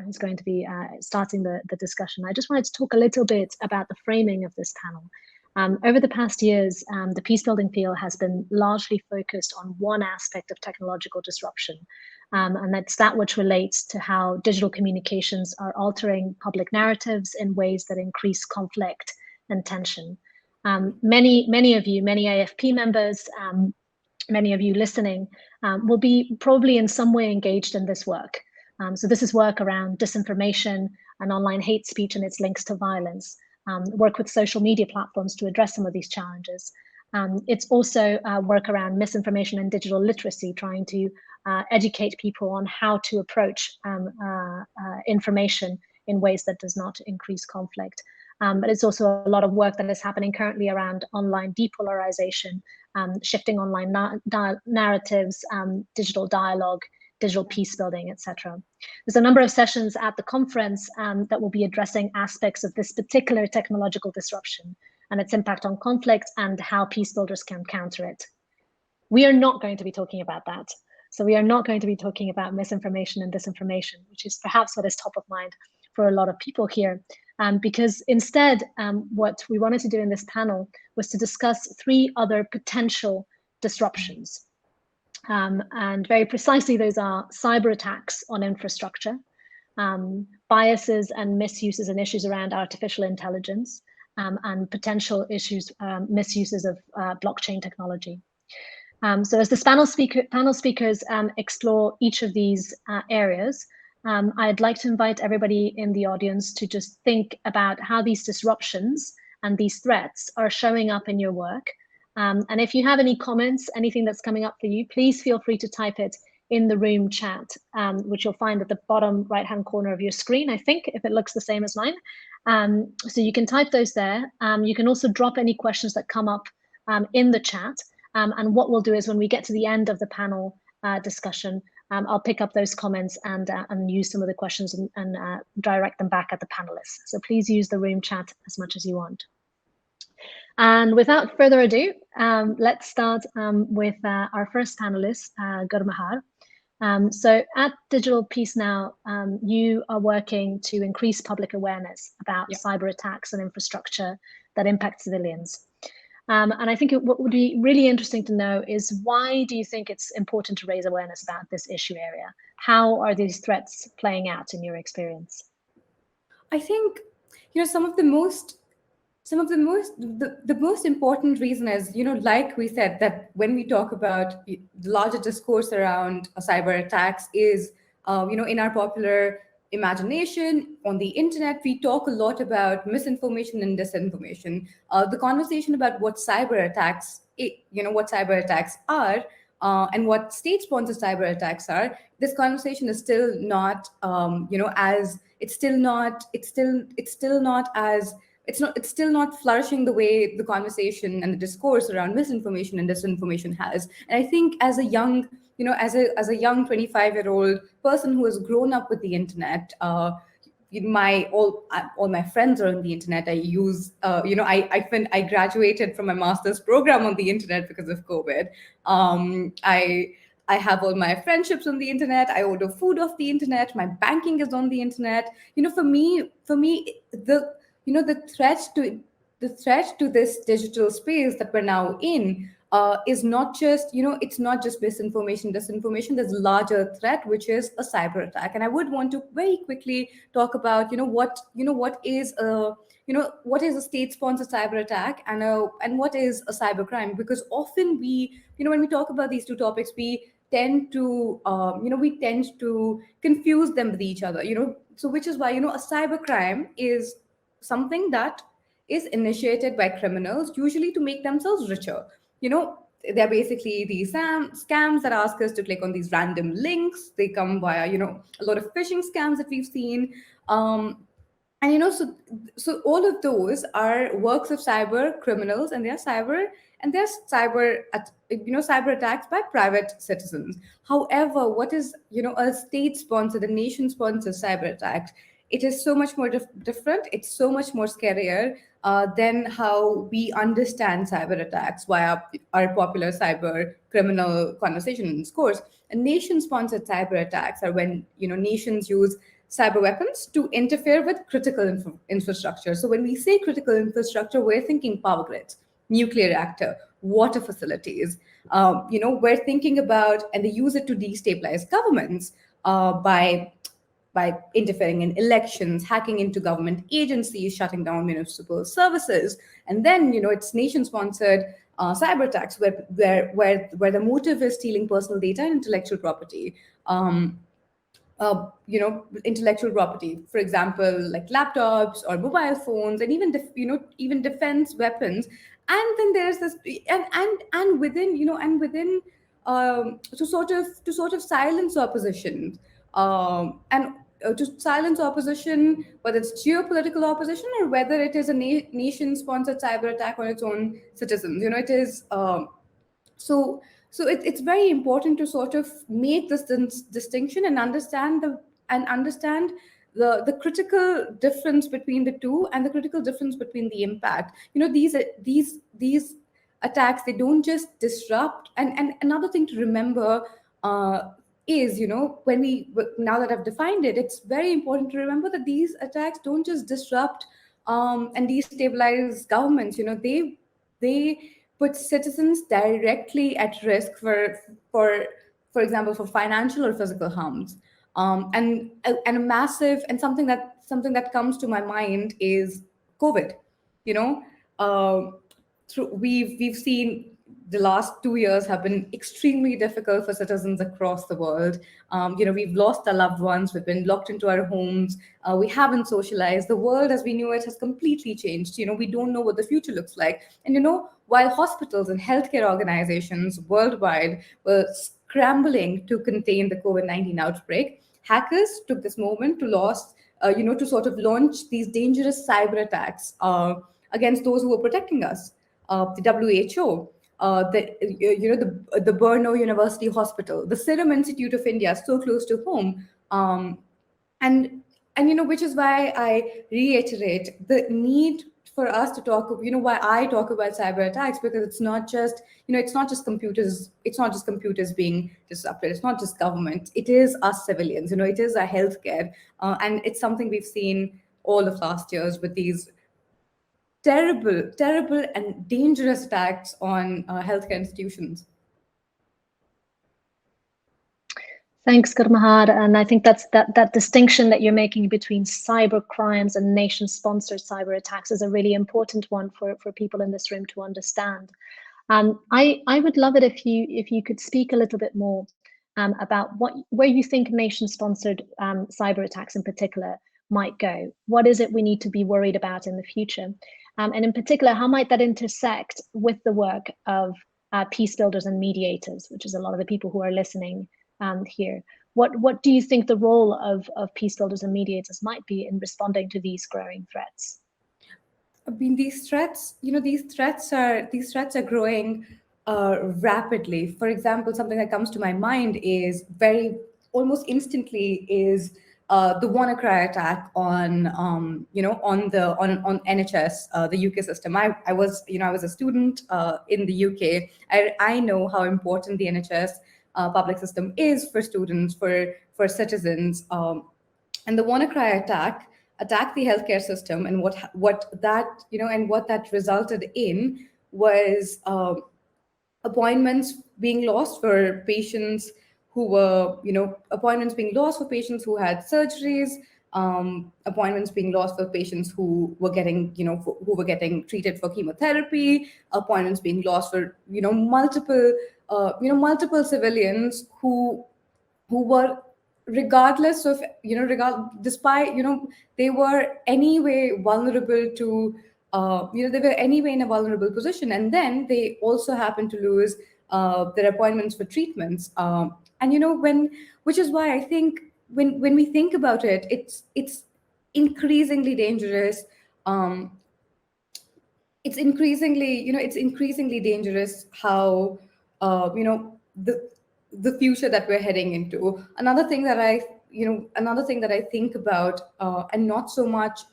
who's going to be starting the discussion. I just wanted to talk a little bit about the framing of this panel. Over the past years, the peacebuilding field has been largely focused on one aspect of technological disruption, and that's that which relates to how digital communications are altering public narratives in ways that increase conflict and tension. Many of you, many AFP members, many of you listening, will be probably in some way engaged in this work. So this is work around disinformation and online hate speech and its links to violence. Work with social media platforms to address some of these challenges. It's also work around misinformation and digital literacy, trying to educate people on how to approach information in ways that does not increase conflict. But it's also a lot of work that is happening currently around online depolarization, shifting online narratives, digital dialogue, digital peace building, etc. There's a number of sessions at the conference that will be addressing aspects of this particular technological disruption and its impact on conflict and how peace builders can counter it. We are not going to be talking about that. So we are not going to be talking about misinformation and disinformation, which is perhaps what is top of mind for a lot of people here. Because instead, what we wanted to do in this panel was to discuss 3 other potential disruptions. And very precisely, those are cyber attacks on infrastructure, biases and misuses and issues around artificial intelligence, and potential issues, misuses of blockchain technology. So as the panel speakers explore each of these areas, I'd like to invite everybody in the audience to just think about how these disruptions and these threats are showing up in your work. And if you have any comments, anything that's coming up for you, please feel free to type it in the room chat, which you'll find at the bottom right-hand corner of your screen, I think, if it looks the same as mine. So you can type those there. You can also drop any questions that come up in the chat. And what we'll do is when we get to the end of the panel discussion, I'll pick up those comments and use some of the questions and direct them back at the panelists. So please use the room chat as much as you want. And without further ado, let's start with our first panelist, Gurmahar. So at Digital Peace Now, you are working to increase public awareness about cyber attacks and infrastructure that impact civilians. And I think what would be really interesting to know is why do you think it's important to raise awareness about this issue area? How are these threats playing out in your experience? I think, the most important reason is, like we said, that when we talk about the larger discourse around cyber attacks is, in our popular imagination on the internet, we talk a lot about misinformation and disinformation. The conversation about what cyber attacks, are, and what state-sponsored cyber attacks are. This conversation is still not, it's still not flourishing the way the conversation and the discourse around misinformation and disinformation has. And I think as a young 25-year-old person who has grown up with the internet, all my friends are on the internet. I use, I graduated from my master's program on the internet because of COVID. I have all my friendships on the internet. I order food off the internet. My banking is on the internet. For me, the threat to this digital space that we're now in is not just, it's not just misinformation, disinformation. There's a larger threat, which is a cyber attack. And I would want to very quickly talk about, what is a state-sponsored cyber attack and what is a cyber crime? Because often when we talk about these two topics, we tend to confuse them with each other, so which is why, a cyber crime is something that is initiated by criminals, usually to make themselves richer. They're basically these scams that ask us to click on these random links. They come via, a lot of phishing scams that we've seen. So all of those are works of cyber criminals, and they're cyber attacks by private citizens. However, what is, a state-sponsored, a nation-sponsored cyber attack? It is so much more different. It's so much more scarier than how we understand cyber attacks via our popular cyber criminal conversation and discourse. And nation-sponsored cyber attacks are when nations use cyber weapons to interfere with critical infrastructure. So when we say critical infrastructure, we're thinking power grids, nuclear reactor, water facilities. We're thinking about, and they use it to destabilize governments by interfering in elections, hacking into government agencies, shutting down municipal services, and then it's nation-sponsored cyber attacks where the motive is stealing personal data and intellectual property. Intellectual property, for example, like laptops or mobile phones, and even defense weapons. And then there's this, and within to sort of silence opposition, and to silence opposition, whether it's geopolitical opposition or whether it is a nation-sponsored cyber attack on its own citizens. It is. It's very important to sort of make this distinction and understand the critical difference between the two, and the critical difference between the impact. These attacks, they don't just disrupt. And another thing to remember is, when now that I've defined it, it's very important to remember that these attacks don't just disrupt and destabilize governments. They put citizens directly at risk for example, for financial or physical harms. And a massive, and something that comes to my mind is COVID. You know, we've seen the last 2 years have been extremely difficult for citizens across the world. We've lost our loved ones. We've been locked into our homes. We haven't socialized. The world as we knew it has completely changed. We don't know what the future looks like. And while hospitals and healthcare organizations worldwide were scrambling to contain the COVID-19 outbreak, hackers took this moment to sort of launch these dangerous cyber attacks against those who were protecting us. The WHO, the Brno University Hospital, the Serum Institute of India, so close to home, and which is why I reiterate the need for us to talk. Why I talk about cyber attacks, because it's not just computers. It's not just computers being disrupted. It's not just government. It is us civilians. It is our healthcare, and it's something we've seen all of last years with these terrible and dangerous attacks on healthcare institutions. Thanks, Gurmahar. And I think that distinction that you're making between cyber crimes and nation-sponsored cyber attacks is a really important one for people in this room to understand. I would love it if you could speak a little bit more about where you think nation-sponsored cyber attacks in particular might go. What is it we need to be worried about in the future? And in particular, how might that intersect with the work of peace builders and mediators, which is a lot of the people who are listening here. What do you think the role of peace builders and mediators might be in responding to these growing threats? I mean, these threats are growing rapidly. For example, something that comes to my mind is almost instantly is the WannaCry attack on NHS, the UK system. I was a student in the UK. I know how important the NHS public system is for students, for citizens, and the WannaCry attacked the healthcare system, and what that resulted in was appointments being lost for patients who had surgeries, appointments being lost for patients who were getting treated for chemotherapy, appointments being lost for multiple civilians who were, regardless of despite they were anyway vulnerable to they were anyway in a vulnerable position, and then they also happened to lose their appointments for treatments, which is why I think when we think about it, it's increasingly dangerous. It's increasingly dangerous how the future that we're heading into. Another thing that I think about, and not so much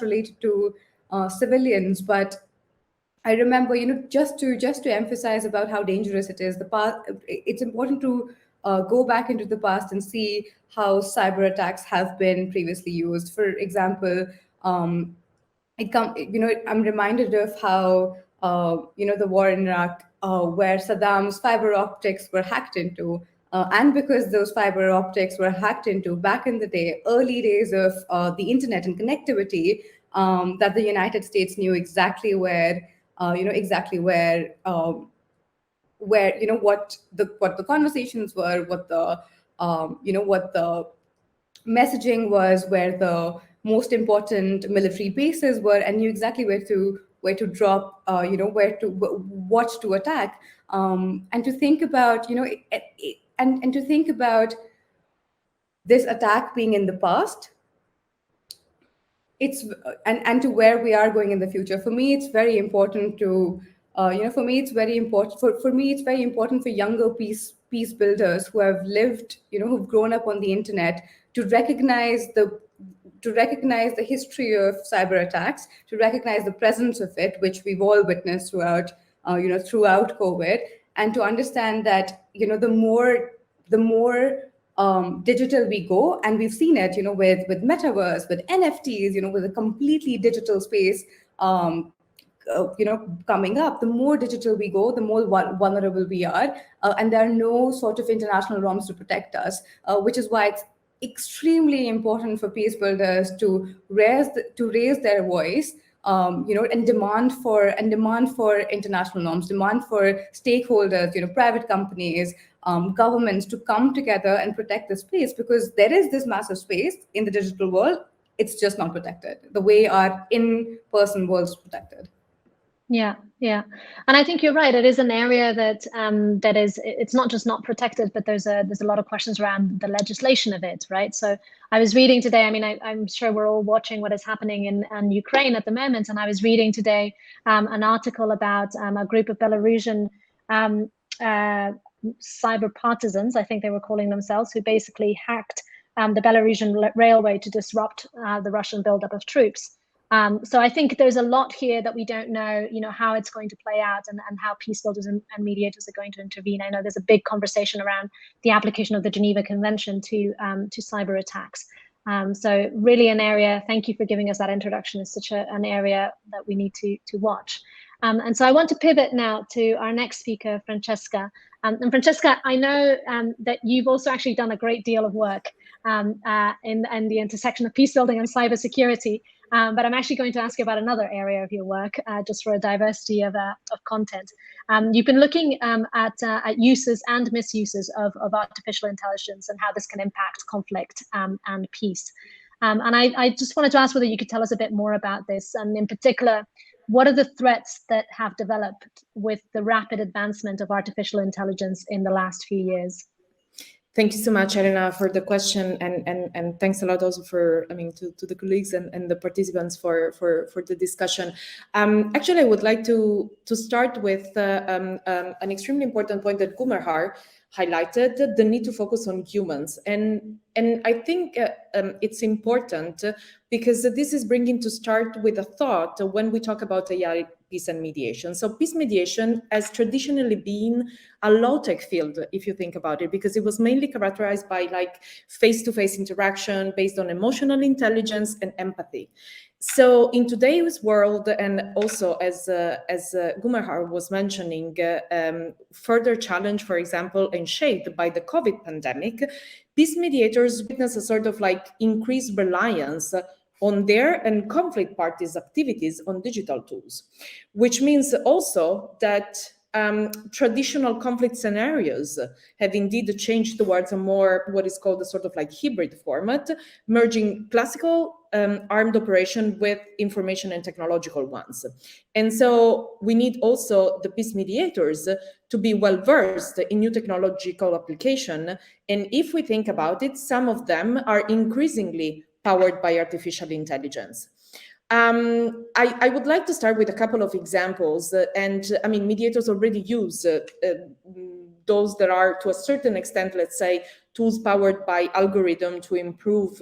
related to civilians, but I remember, just to emphasize about how dangerous it is. It's important to go back into the past and see how cyber attacks have been previously used. For example, I'm reminded of how the war in Iraq, where Saddam's fiber optics were hacked into, and because those fiber optics were hacked into back in the day, early days of the internet and connectivity, that the United States knew exactly where, what the conversations were, what the messaging was, where the most important military bases were, and knew exactly where to drop, what to attack, and to think about, and to think about this attack being in the past. It's and to where we are going in the future. For me, it's very important to for me it's very important for me it's very important for younger peace builders who have lived, who've grown up on the internet, to recognize the history of cyber attacks, to recognize the presence of it, which we've all witnessed throughout COVID, and to understand that, the more digital we go, and we've seen it, with metaverse, with NFTs, with a completely digital space, coming up. The more digital we go, the more vulnerable we are, and there are no sort of international norms to protect us, which is why it's extremely important for peace builders to raise their voice, and demand for international norms, demand for stakeholders, private companies, governments, to come together and protect this space, because there is this massive space in the digital world. It's just not protected the way our in-person world is protected. Yeah, and I think you're right. It is an area that it's not just not protected, but there's a lot of questions around the legislation of it, right? So I was reading today. I mean, I'm sure we're all watching what is happening in Ukraine at the moment, and I was reading today an article about a group of Belarusian cyber partisans, I think they were calling themselves, who basically hacked the Belarusian railway to disrupt the Russian buildup of troops. So I think there's a lot here that we don't know, how it's going to play out, and how peace builders and mediators are going to intervene. I know there's a big conversation around the application of the Geneva Convention to cyber attacks. So really an area, thank you for giving us that introduction, is such an area that we need to watch. And so I want to pivot now to our next speaker, Francesca. And Francesca, I know that you've also actually done a great deal of work in the intersection of peace building and cybersecurity. But I'm actually going to ask you about another area of your work, just for a diversity of content. You've been looking at uses and misuses of artificial intelligence, and how this can impact conflict and peace. And I just wanted to ask whether you could tell us a bit more about this, and in particular, what are the threats that have developed with the rapid advancement of artificial intelligence in the last few years? Thank you so much, Elena, for the question, and thanks a lot also for, to the colleagues and the participants for the discussion. Actually, I would like to start with an extremely important point that Gumerhar highlighted, the need to focus on humans. And I think it's important because this is bringing to start with a thought when we talk about AI, peace and mediation. So peace mediation has traditionally been a low-tech field, if you think about it, because it was mainly characterized by face-to-face interaction based on emotional intelligence and empathy. So in today's world, and also as Gumerhar was mentioning, further challenge, for example, and shaped by the COVID pandemic, peace mediators witness a sort of increased reliance on their and conflict parties' activities on digital tools, which means also that traditional conflict scenarios have indeed changed towards a more, what is called a sort of hybrid format, merging classical armed operation with information and technological ones. And so we need also the peace mediators to be well versed in new technological application. And if we think about it, some of them are increasingly powered by artificial intelligence. I would like to start with a couple of examples, and mediators already use those that are, to a certain extent, let's say, tools powered by algorithm to improve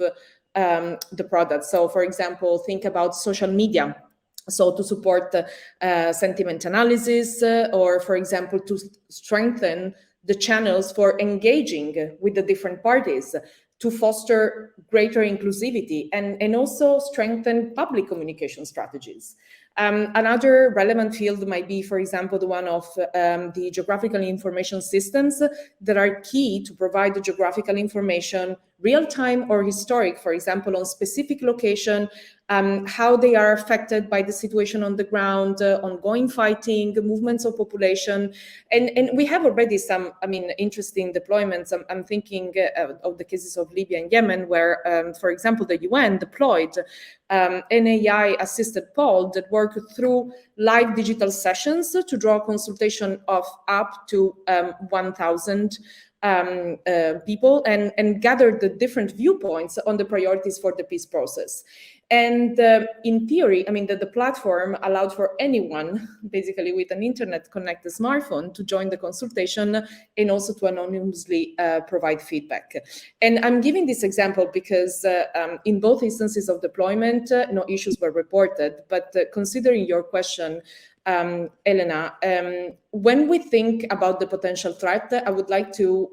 the product. So, for example, think about social media. So to support sentiment analysis, or, for example, to strengthen the channels for engaging with the different parties to foster greater inclusivity and also strengthen public communication strategies. Another relevant field might be, for example, the one of the geographical information systems that are key to provide the geographical information, real-time or historic, for example, on specific location, how they are affected by the situation on the ground, ongoing fighting, movements of population. And we have already some, interesting deployments. I'm thinking of the cases of Libya and Yemen, where, for example, the UN deployed an AI-assisted poll that worked through live digital sessions to draw a consultation of up to 1,000 people and gather the different viewpoints on the priorities for the peace process. And in theory, the platform allowed for anyone, basically with an internet-connected smartphone, to join the consultation and also to anonymously provide feedback. And I'm giving this example because in both instances of deployment, no issues were reported. But considering your question, Elena, when we think about the potential threat, I would like to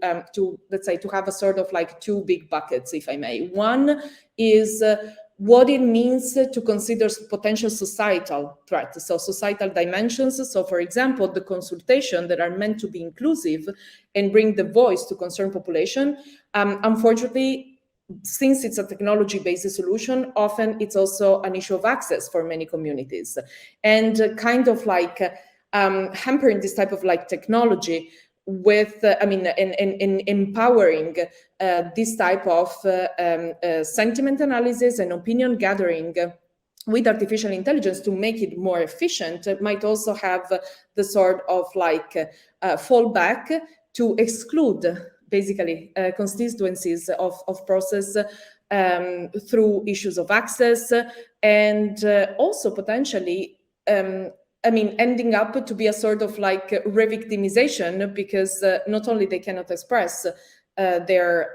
let's say, to have a sort of like two big buckets, if I may. One is what it means to consider potential societal threats, so societal dimensions. So, for example, the consultation that are meant to be inclusive and bring the voice to concerned population. Unfortunately, since it's a technology-based solution, often it's also an issue of access for many communities, and kind of like hampering this type of like technology with, and empowering this type of sentiment analysis and opinion gathering with artificial intelligence to make it more efficient might also have the sort of like fallback to exclude basically constituencies of process through issues of access, and also potentially ending up to be a sort of like re-victimization, because not only they cannot express their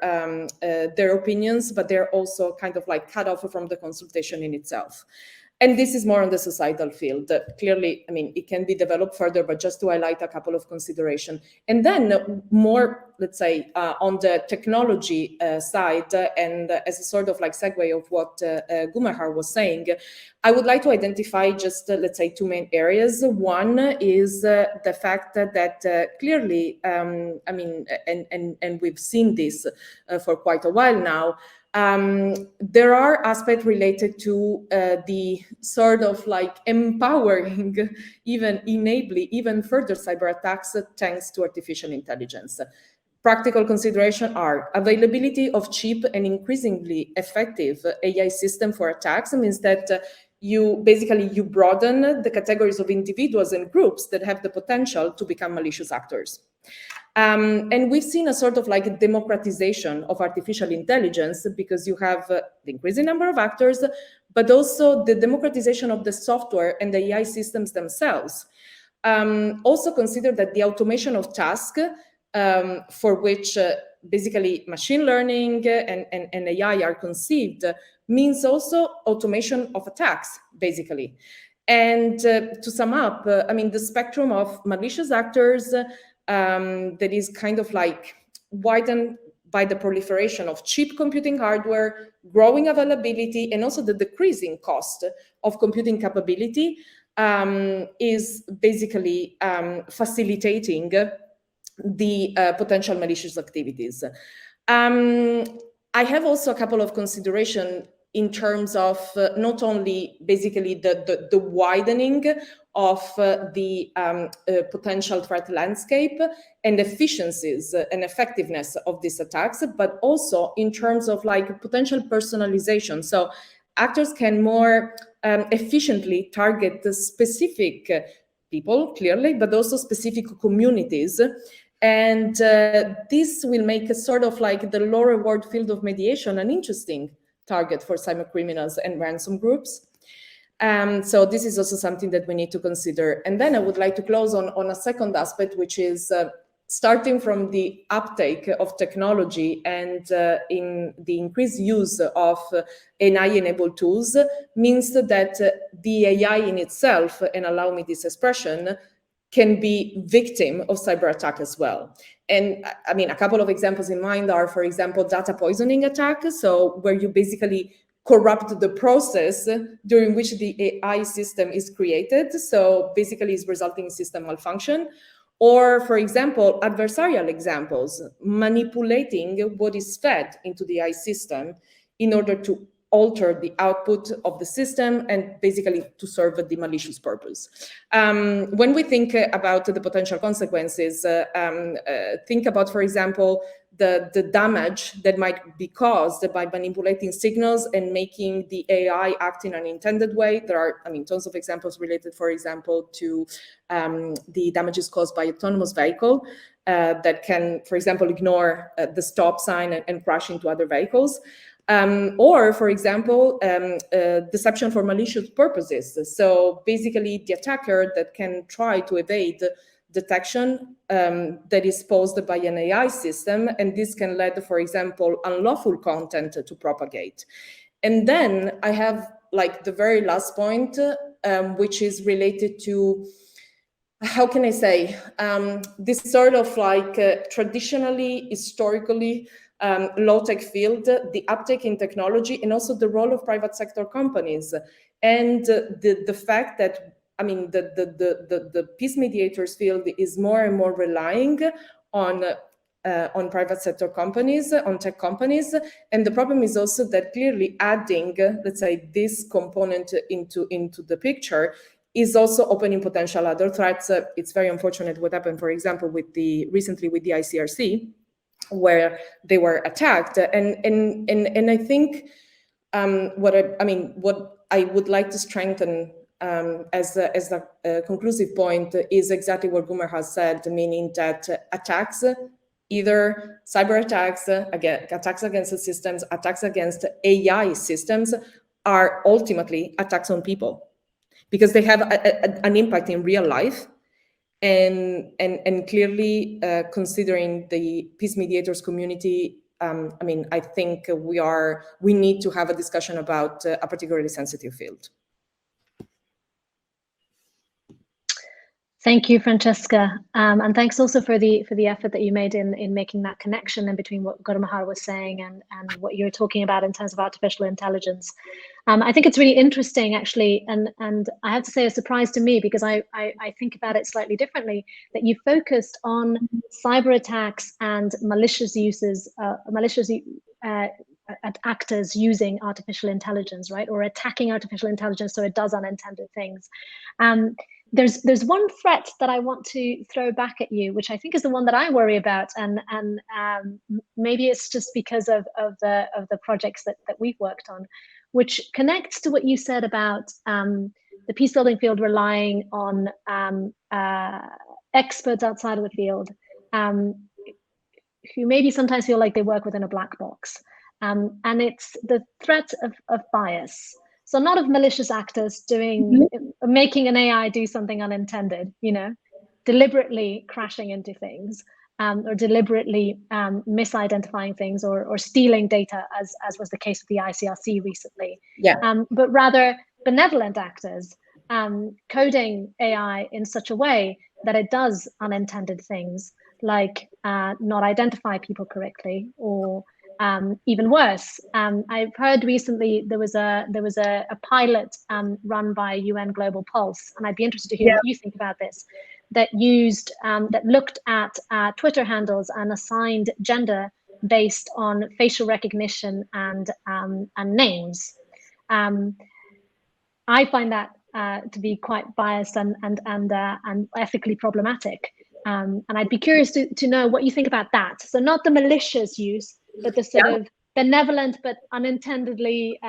opinions, but they're also kind of like cut off from the consultation in itself. And this is more on the societal field. Clearly, it can be developed further, but just to highlight a couple of considerations. And then more, let's say, on the technology side, and as a sort of like segue of what Gumahar was saying, I would like to identify just, let's say, two main areas. One is the fact that clearly, and we've seen this for quite a while now, there are aspects related to the sort of like empowering, even enabling, even further cyber attacks thanks to artificial intelligence. Practical considerations are availability of cheap and increasingly effective AI system for attacks. Means that you broaden the categories of individuals and groups that have the potential to become malicious actors. And we've seen a sort of like a democratization of artificial intelligence, because you have the increasing number of actors, but also the democratization of the software and the AI systems themselves. Also consider that the automation of tasks for which basically machine learning and AI are conceived means also automation of attacks, basically. And to sum up, the spectrum of malicious actors that is kind of like widened by the proliferation of cheap computing hardware, growing availability, and also the decreasing cost of computing capability is basically facilitating the potential malicious activities. I have also a couple of considerations in terms of not only basically the widening of the potential threat landscape and efficiencies and effectiveness of these attacks, but also in terms of like potential personalization. So actors can more efficiently target the specific people, clearly, but also specific communities. And this will make a sort of like the low reward field of mediation an interesting target for cyber criminals and ransom groups. So this is also something that we need to consider. And then I would like to close on a second aspect, which is starting from the uptake of technology and in the increased use of AI-enabled tools means that the AI in itself, and allow me this expression, can be victim of cyber attack as well. And I mean, a couple of examples in mind are, for example, data poisoning attack. So where you basically corrupt the process during which the AI system is created. So basically it's resulting in system malfunction. Or, for example, adversarial examples, manipulating what is fed into the AI system in order to alter the output of the system and basically to serve the malicious purpose. When we think about the potential consequences, think about, for example, the damage that might be caused by manipulating signals and making the AI act in an intended way. There are, I mean, tons of examples related, for example, to the damages caused by autonomous vehicle that can, for example, ignore the stop sign and crash into other vehicles. Or, for example, deception for malicious purposes. So basically the attacker that can try to evade detection that is posed by an AI system, and this can lead, for example, unlawful content to propagate. And then I have like the very last point, which is related to, how can I say, this sort of like traditionally, historically, low-tech field, the uptake in technology, and also the role of private sector companies, and the fact that, I mean, the peace mediators field is more and more relying on private sector companies, on tech companies. And the problem is also that clearly adding, let's say, this component into the picture is also opening potential other threats. It's very unfortunate what happened, for example, recently with the ICRC, where they were attacked. And I think what I would like to strengthen as a conclusive point is exactly what Gumer has said, meaning that attacks, either cyber attacks, attacks against the systems, attacks against AI systems, are ultimately attacks on people, because they have an impact in real life. And clearly, considering the peace mediators community, I mean, I think we need to have a discussion about a particularly sensitive field. Thank you, Francesca, and thanks also for the effort that you made in making that connection in between what Gurumahar was saying and what you're talking about in terms of artificial intelligence. I think it's really interesting, actually, and I have to say a surprise to me, because I think about it slightly differently, that you focused on cyber attacks and malicious uses, actors using artificial intelligence, right, or attacking artificial intelligence so it does unintended things. There's one threat that I want to throw back at you, which I think is the one that I worry about, and maybe it's just because of the projects that we've worked on, which connects to what you said about the peace building field relying on experts outside of the field, who maybe sometimes feel like they work within a black box, and it's the threat of bias. So not of malicious actors making an AI do something unintended, deliberately crashing into things, or deliberately misidentifying things, or stealing data, as was the case with the ICRC recently. Yeah. But rather benevolent actors coding AI in such a way that it does unintended things, like not identify people correctly, or even worse. I've heard recently there was a pilot run by UN Global Pulse, and I'd be interested to hear what you think about this, that looked at Twitter handles and assigned gender based on facial recognition and names. I find that to be quite biased and ethically problematic. And I'd be curious to know what you think about that. So not the malicious use, but the sort of benevolent but unintendedly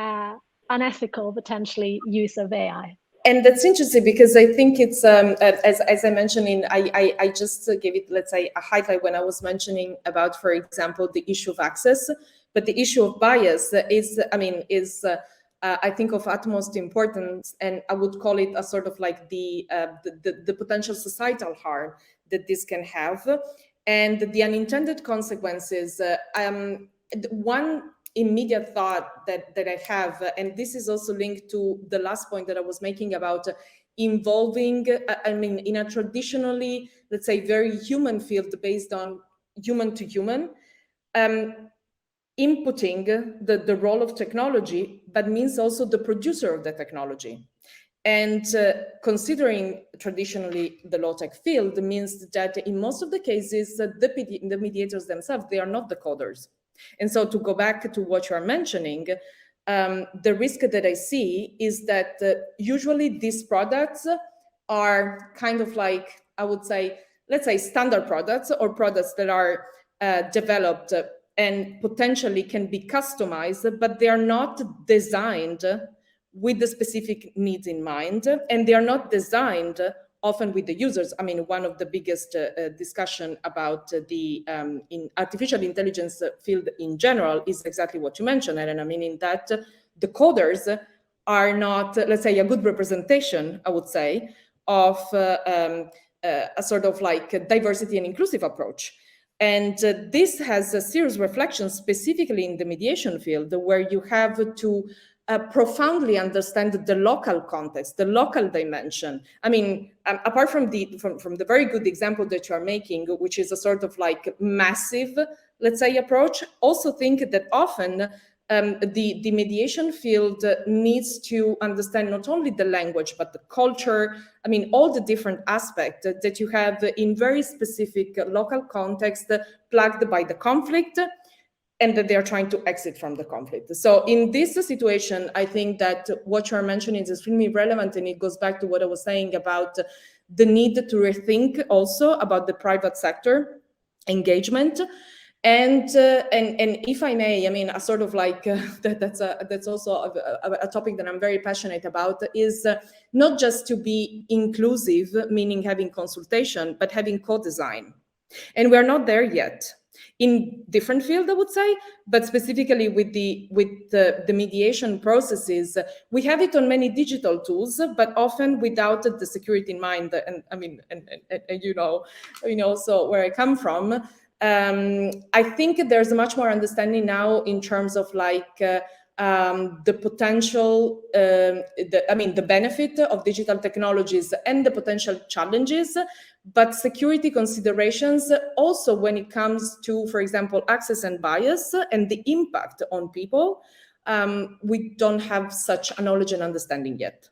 unethical, potentially, use of AI. And that's interesting, because I think it's, as I mentioned, I just gave it, let's say, a highlight when I was mentioning about, for example, the issue of access. But the issue of bias is I think of utmost importance, and I would call it a sort of like the potential societal harm that this can have, and the unintended consequences. One immediate thought that I have, and this is also linked to the last point that I was making about involving, I mean, in a traditionally, let's say, very human field based on human to human, inputting the role of technology, but means also the producer of the technology. And considering traditionally the low-tech field means that in most of the cases, the mediators themselves, they are not the coders. And so to go back to what you are mentioning, the risk that I see is that usually these products are kind of like, I would say, let's say standard products or products that are developed and potentially can be customized, but they are not designed with the specific needs in mind, and they are not designed often with the users. I mean, one of the biggest discussion about the in artificial intelligence field in general is exactly what you mentioned, Elena, meaning that the coders are not, let's say, a good representation, I would say, of a sort of like a diversity and inclusive approach. And this has a serious reflection specifically in the mediation field, where you have to profoundly understand the local context, the local dimension. I mean, apart from the very good example that you are making, which is a sort of like massive, let's say, approach, also think that often the mediation field needs to understand not only the language, but the culture, I mean, all the different aspects that you have in very specific local context plagued by the conflict, and that they are trying to exit from the conflict. So in this situation, I think that what you're mentioning is extremely relevant, and it goes back to what I was saying about the need to rethink also about the private sector engagement. And if I may, I mean, a sort of like that's also a topic that I'm very passionate about, is not just to be inclusive, meaning having consultation, but having co-design. And we're not there yet. In different field, I would say, but specifically with the mediation processes, we have it on many digital tools, but often without the security in mind. And I mean, and you know, so where I come from, I think there's much more understanding now in terms of like the potential, the benefit of digital technologies and the potential challenges, but security considerations also when it comes to, for example, access and bias and the impact on people, we don't have such a knowledge and understanding yet.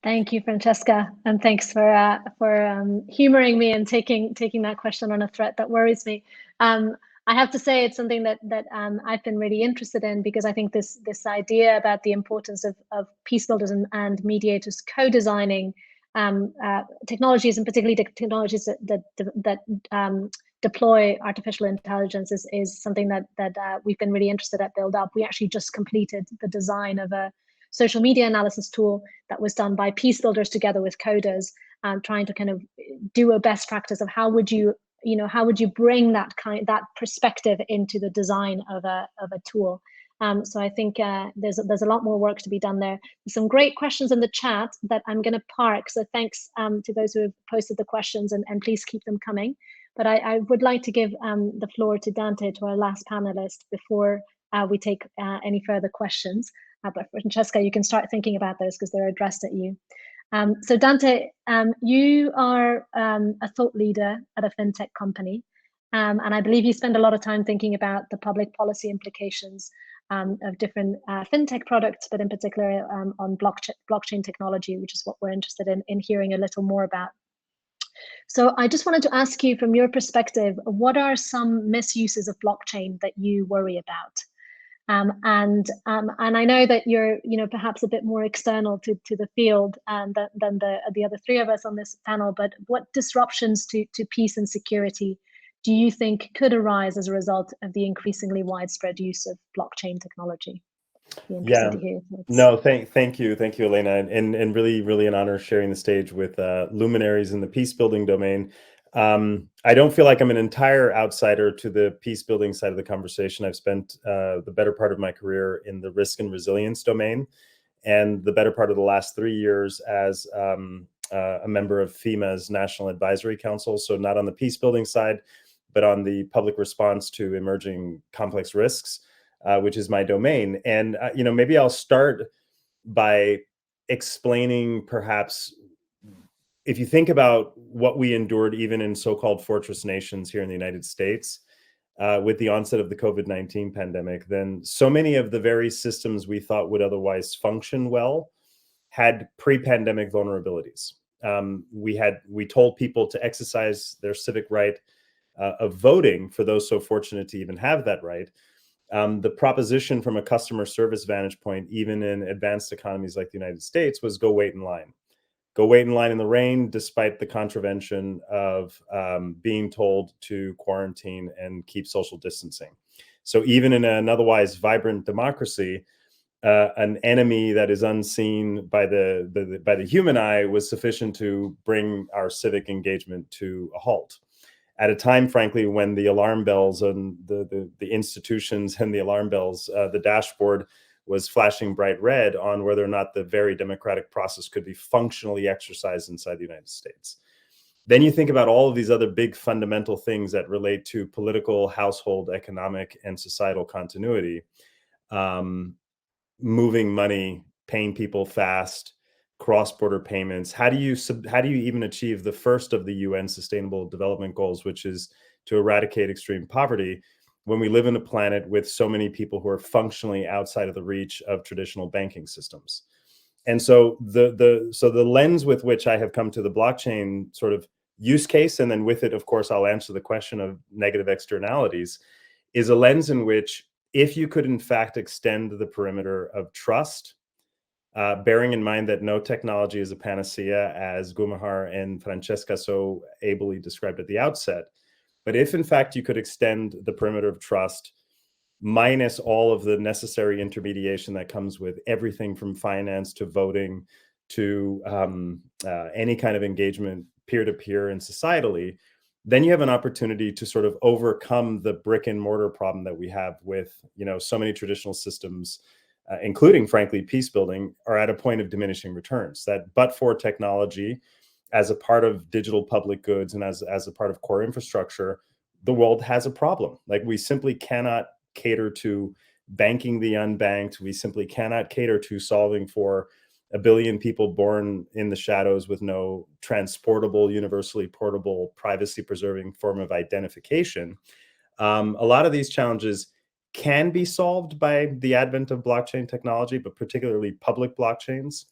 Thank you, Francesca, and thanks for humoring me and taking that question on a threat that worries me. I have to say it's something that I've been really interested in, because I think this idea about the importance of peace builders and mediators co-designing technologies, and particularly the technologies that deploy artificial intelligence is something that we've been really interested at Build Up. We actually just completed the design of a social media analysis tool that was done by peace builders together with coders, trying to kind of do a best practice of how would you bring that perspective into the design of a tool. So I think there's a lot more work to be done there. There's some great questions in the chat that I'm going to park. So thanks to those who have posted the questions, and please keep them coming. But I would like to give the floor to Dante, to our last panelist, before we take any further questions. But Francesca, you can start thinking about those because they're addressed at you. So Dante, you are a thought leader at a fintech company, and I believe you spend a lot of time thinking about the public policy implications of different fintech products, but in particular on blockchain technology, which is what we're interested in hearing a little more about. So I just wanted to ask you, from your perspective, what are some misuses of blockchain that you worry about? And I know that you're, perhaps a bit more external to the field than the other three of us on this panel. But what disruptions to peace and security do you think could arise as a result of the increasingly widespread use of blockchain technology? Yeah, no, thank you, Elena, and really an honor sharing the stage with luminaries in the peace building domain. I don't feel like I'm an entire outsider to the peace building side of the conversation. I've spent the better part of my career in the risk and resilience domain, and the better part of the last 3 years as a member of FEMA's National Advisory Council. So not on the peace building side, but on the public response to emerging complex risks, which is my domain. And maybe I'll start by explaining perhaps, if you think about what we endured even in so-called fortress nations here in the United States, with the onset of the COVID-19 pandemic, then so many of the very systems we thought would otherwise function well had pre-pandemic vulnerabilities. We told people to exercise their civic right of voting, for those so fortunate to even have that right. The proposition from a customer service vantage point, even in advanced economies like the United States, was go wait in line. Go wait in line in the rain, despite the contravention of being told to quarantine and keep social distancing. So even in an otherwise vibrant democracy, an enemy that is unseen by the human eye was sufficient to bring our civic engagement to a halt. At a time, frankly, when the alarm bells and the institutions and the alarm bells, the dashboard was flashing bright red on whether or not the very democratic process could be functionally exercised inside the United States. Then you think about all of these other big fundamental things that relate to political, household, economic, and societal continuity. Moving money, paying people fast, cross-border payments. How do you even achieve the first of the UN Sustainable Development Goals, which is to eradicate extreme poverty, when we live in a planet with so many people who are functionally outside of the reach of traditional banking systems? And so the lens with which I have come to the blockchain sort of use case, and then with it, of course, I'll answer the question of negative externalities, is a lens in which, if you could in fact extend the perimeter of trust, bearing in mind that no technology is a panacea, as Gumahar and Francesca so ably described at the outset, but if in fact you could extend the perimeter of trust, minus all of the necessary intermediation that comes with everything from finance to voting to any kind of engagement peer-to-peer and societally, then you have an opportunity to sort of overcome the brick and mortar problem that we have with, so many traditional systems, including, frankly, Peacebuilding, are at a point of diminishing returns. That but for technology, as a part of digital public goods and as a part of core infrastructure, the world has a problem. Like, we simply cannot cater to banking the unbanked. We simply cannot cater to solving for 1 billion people born in the shadows with no transportable, universally portable, privacy-preserving form of identification. A lot of these challenges can be solved by the advent of blockchain technology, but particularly public blockchains.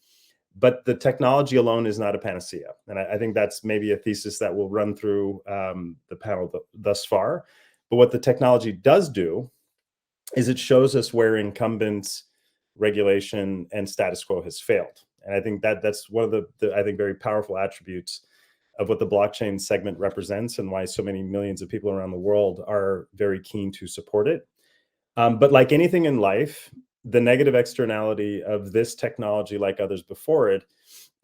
But the technology alone is not a panacea. And I think that's maybe a thesis that will run through the panel thus far. But what the technology does do is it shows us where incumbents, regulation, and status quo has failed. And I think that's one of the I think very powerful attributes of what the blockchain segment represents, and why so many millions of people around the world are very keen to support it. But like anything in life, the negative externality of this technology, like others before it,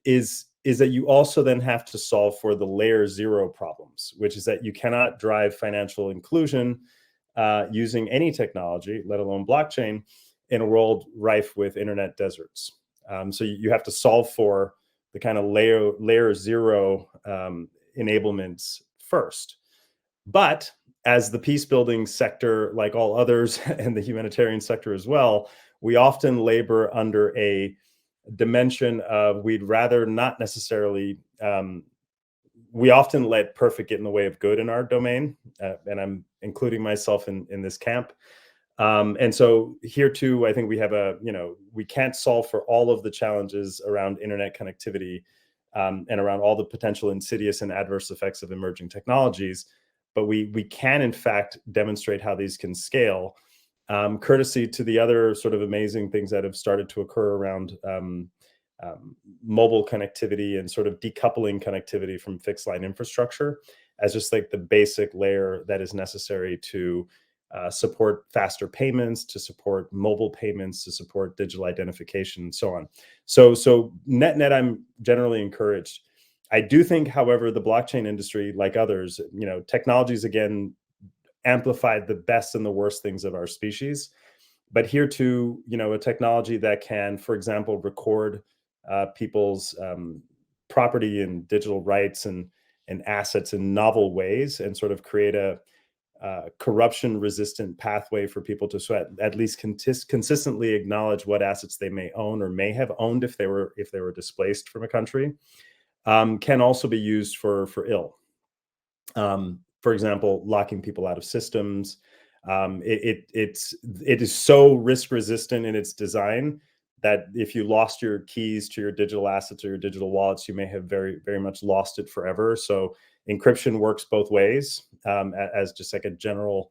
is that you also then have to solve for the layer zero problems, which is that you cannot drive financial inclusion using any technology, let alone blockchain, in a world rife with internet deserts. So you have to solve for the kind of layer zero enablements first. But as the peace building sector, like all others, and the humanitarian sector as well, we often labor under a dimension of we'd rather not necessarily, we often let perfect get in the way of good in our domain, and I'm including myself in this camp. And so here too, I think we have we can't solve for all of the challenges around internet connectivity and around all the potential insidious and adverse effects of emerging technologies, but we can in fact demonstrate how these can scale, courtesy to the other sort of amazing things that have started to occur around mobile connectivity and sort of decoupling connectivity from fixed line infrastructure as just like the basic layer that is necessary to support faster payments, to support mobile payments, to support digital identification, and so on. So net, I'm generally encouraged. I do think, however, the blockchain industry, like others, technologies, again, amplified the best and the worst things of our species. But here too, a technology that can, for example, record people's property and digital rights and assets in novel ways, and sort of create a corruption-resistant pathway for people to at least consistently acknowledge what assets they may own or may have owned if they were displaced from a country, can also be used for ill. For example, locking people out of systems. It is so risk-resistant in its design that if you lost your keys to your digital assets or your digital wallets, you may have very, very much lost it forever. So encryption works both ways, as just like a general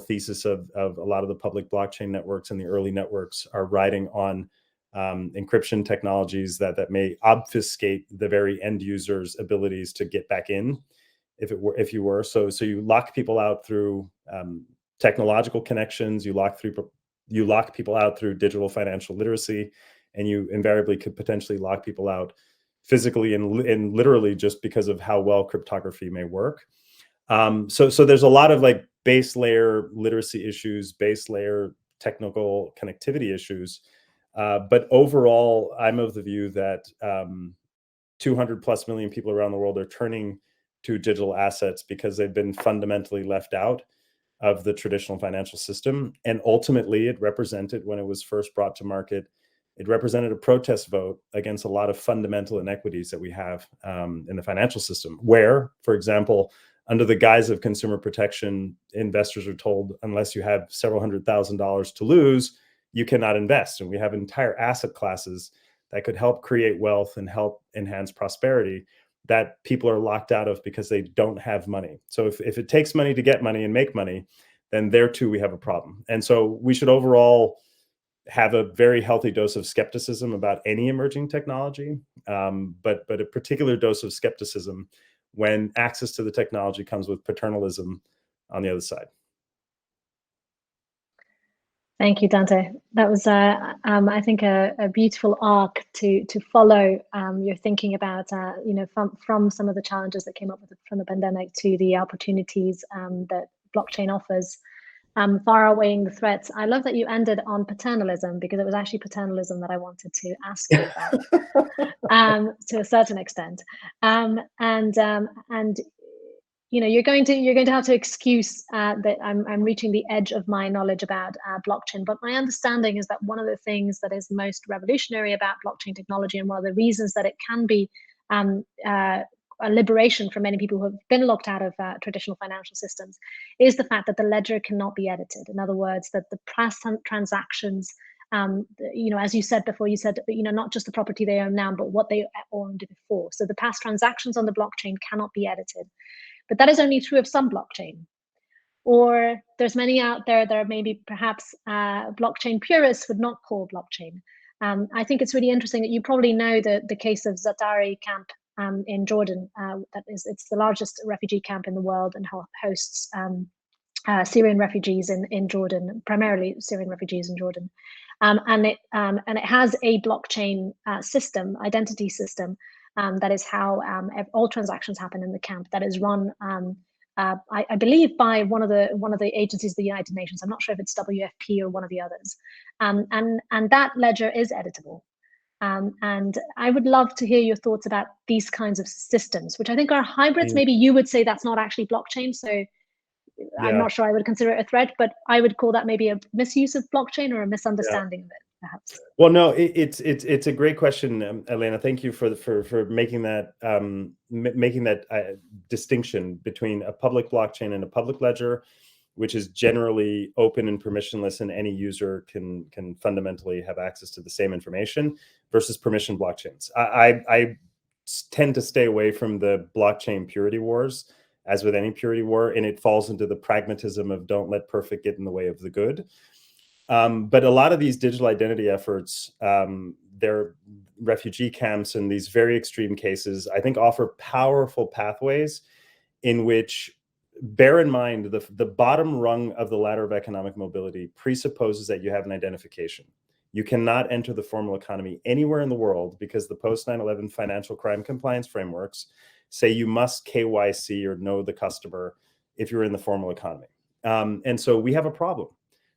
thesis of a lot of the public blockchain networks, and the early networks are riding on encryption technologies that may obfuscate the very end user's abilities to get back in, if you were. So you lock people out through technological connections, you lock people out through digital financial literacy, and you invariably could potentially lock people out physically and literally just because of how well cryptography may work. So there's a lot of like base layer literacy issues, base layer technical connectivity issues. But overall, I'm of the view that 200+ million people around the world are turning to digital assets because they've been fundamentally left out of the traditional financial system. And ultimately, it represented, when it was first brought to market, it represented a protest vote against a lot of fundamental inequities that we have in the financial system, where, for example, under the guise of consumer protection, investors are told, unless you have several $100,000 to lose, you cannot invest. And we have entire asset classes that could help create wealth and help enhance prosperity that people are locked out of because they don't have money. So if it takes money to get money and make money, then there too we have a problem. And so we should overall have a very healthy dose of skepticism about any emerging technology, but a particular dose of skepticism when access to the technology comes with paternalism on the other side. Thank you, Dante. That was, I think, a beautiful arc to follow your thinking about, from some of the challenges that came up from the pandemic to the opportunities that blockchain offers, far outweighing the threats. I love that you ended on paternalism, because it was actually paternalism that I wanted to ask you about, to a certain extent, and you're going to have to excuse that I'm reaching the edge of my knowledge about blockchain. But my understanding is that one of the things that is most revolutionary about blockchain technology, and one of the reasons that it can be a liberation for many people who have been locked out of traditional financial systems, is the fact that the ledger cannot be edited. In other words, that the past transactions, as you said before, you said, not just the property they own now, but what they owned before. So the past transactions on the blockchain cannot be edited. But that is only true of some blockchain. Or there's many out there that are maybe perhaps blockchain purists would not call blockchain. I think it's really interesting that you probably know the case of Zaatari camp in Jordan. It's the largest refugee camp in the world, and hosts Syrian refugees in Jordan, primarily Syrian refugees in Jordan. And it has a blockchain system, identity system, that is how all transactions happen in the camp. That is run, I believe, by one of the agencies of the United Nations. I'm not sure if it's WFP or one of the others. And that ledger is editable. And I would love to hear your thoughts about these kinds of systems, which I think are hybrids. Maybe you would say that's not actually blockchain. So yeah. I'm not sure I would consider it a threat, but I would call that maybe a misuse of blockchain or a misunderstanding of it, perhaps. Well, no, it's a great question, Elena. Thank you for making that distinction between a public blockchain and a public ledger, which is generally open and permissionless, and any user can fundamentally have access to the same information, versus permission blockchains. I tend to stay away from the blockchain purity wars, as with any purity war, and it falls into the pragmatism of don't let perfect get in the way of the good. But a lot of these digital identity efforts, their refugee camps and these very extreme cases, I think offer powerful pathways in which, bear in mind, the bottom rung of the ladder of economic mobility presupposes that you have an identification. You cannot enter the formal economy anywhere in the world because the post 9/11 financial crime compliance frameworks say you must KYC or know the customer if you're in the formal economy. And so we have a problem.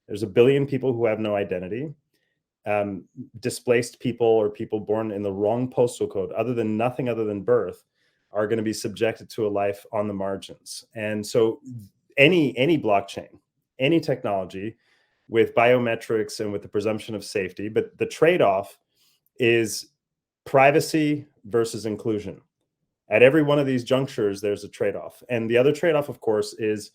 There's 1 billion people who have no identity. Displaced people, or people born in the wrong postal code, nothing other than birth, are going to be subjected to a life on the margins. And so any blockchain, any technology with biometrics and with the presumption of safety, but the trade-off is privacy versus inclusion. At every one of these junctures, there's a trade-off. And the other trade-off, of course, is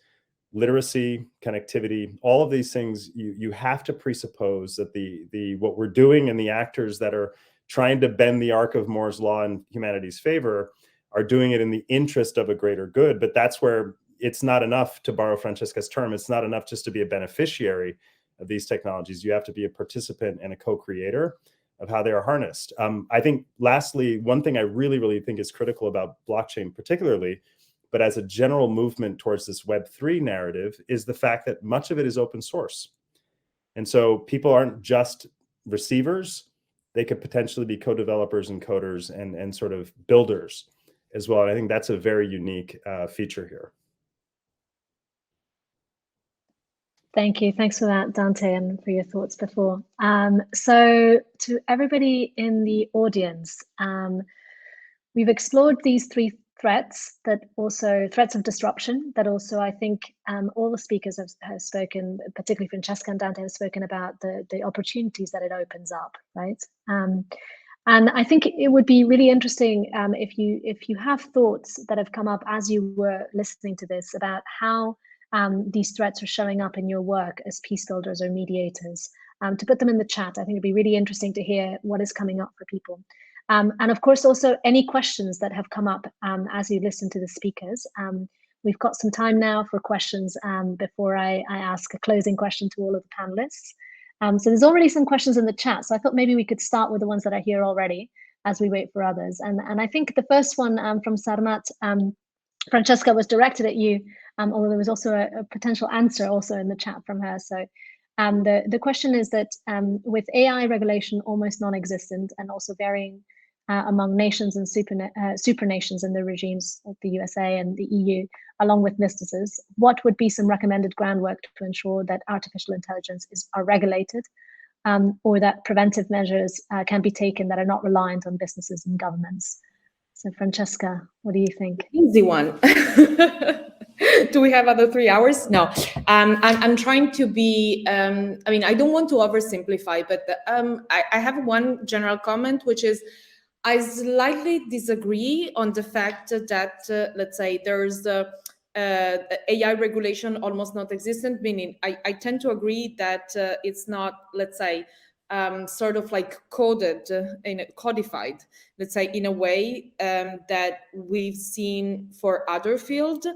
literacy, connectivity, all of these things. You have to presuppose that the what we're doing and the actors that are trying to bend the arc of Moore's law in humanity's favor are doing it in the interest of a greater good. But that's where it's not enough, to borrow Francesca's term, it's not enough just to be a beneficiary of these technologies. You have to be a participant and a co-creator of how they are harnessed. I think lastly, one thing I really think is critical about blockchain particularly, but as a general movement towards this Web3 narrative, is the fact that much of it is open source. And so people aren't just receivers, they could potentially be co-developers and coders and sort of builders as well. And I think that's a very unique feature here. Thank you. Thanks for that, Dante, and for your thoughts before. So to everybody in the audience, we've explored these three threats, threats of disruption, that also I think all the speakers have spoken, particularly Francesca and Dante have spoken about the opportunities that it opens up, right? And I think it would be really interesting if you have thoughts that have come up as you were listening to this about how these threats are showing up in your work as peace builders or mediators, to put them in the chat. I think it'd be really interesting to hear what is coming up for people. And of course, also any questions that have come up as you listen to the speakers. We've got some time now for questions before I ask a closing question to all of the panelists. So there's already some questions in the chat. So I thought maybe we could start with the ones that are here already as we wait for others. And I think the first one from Sarmat, Francesca, was directed at you, although there was also a potential answer also in the chat from her. So the question is that with AI regulation almost non-existent and also varying among nations and supranations in the regimes of the USA and the EU, along with businesses, what would be some recommended groundwork to ensure that artificial intelligence are regulated, or that preventive measures can be taken that are not reliant on businesses and governments? So Francesca, what do you think? Easy one. Do we have other 3 hours? No. I'm trying to be, I mean, I don't want to oversimplify, but I have one general comment, which is I slightly disagree on the fact that, let's say, there's AI regulation almost not existent, meaning I tend to agree that it's not, let's say, sort of like codified, let's say, in a way that we've seen for other fields.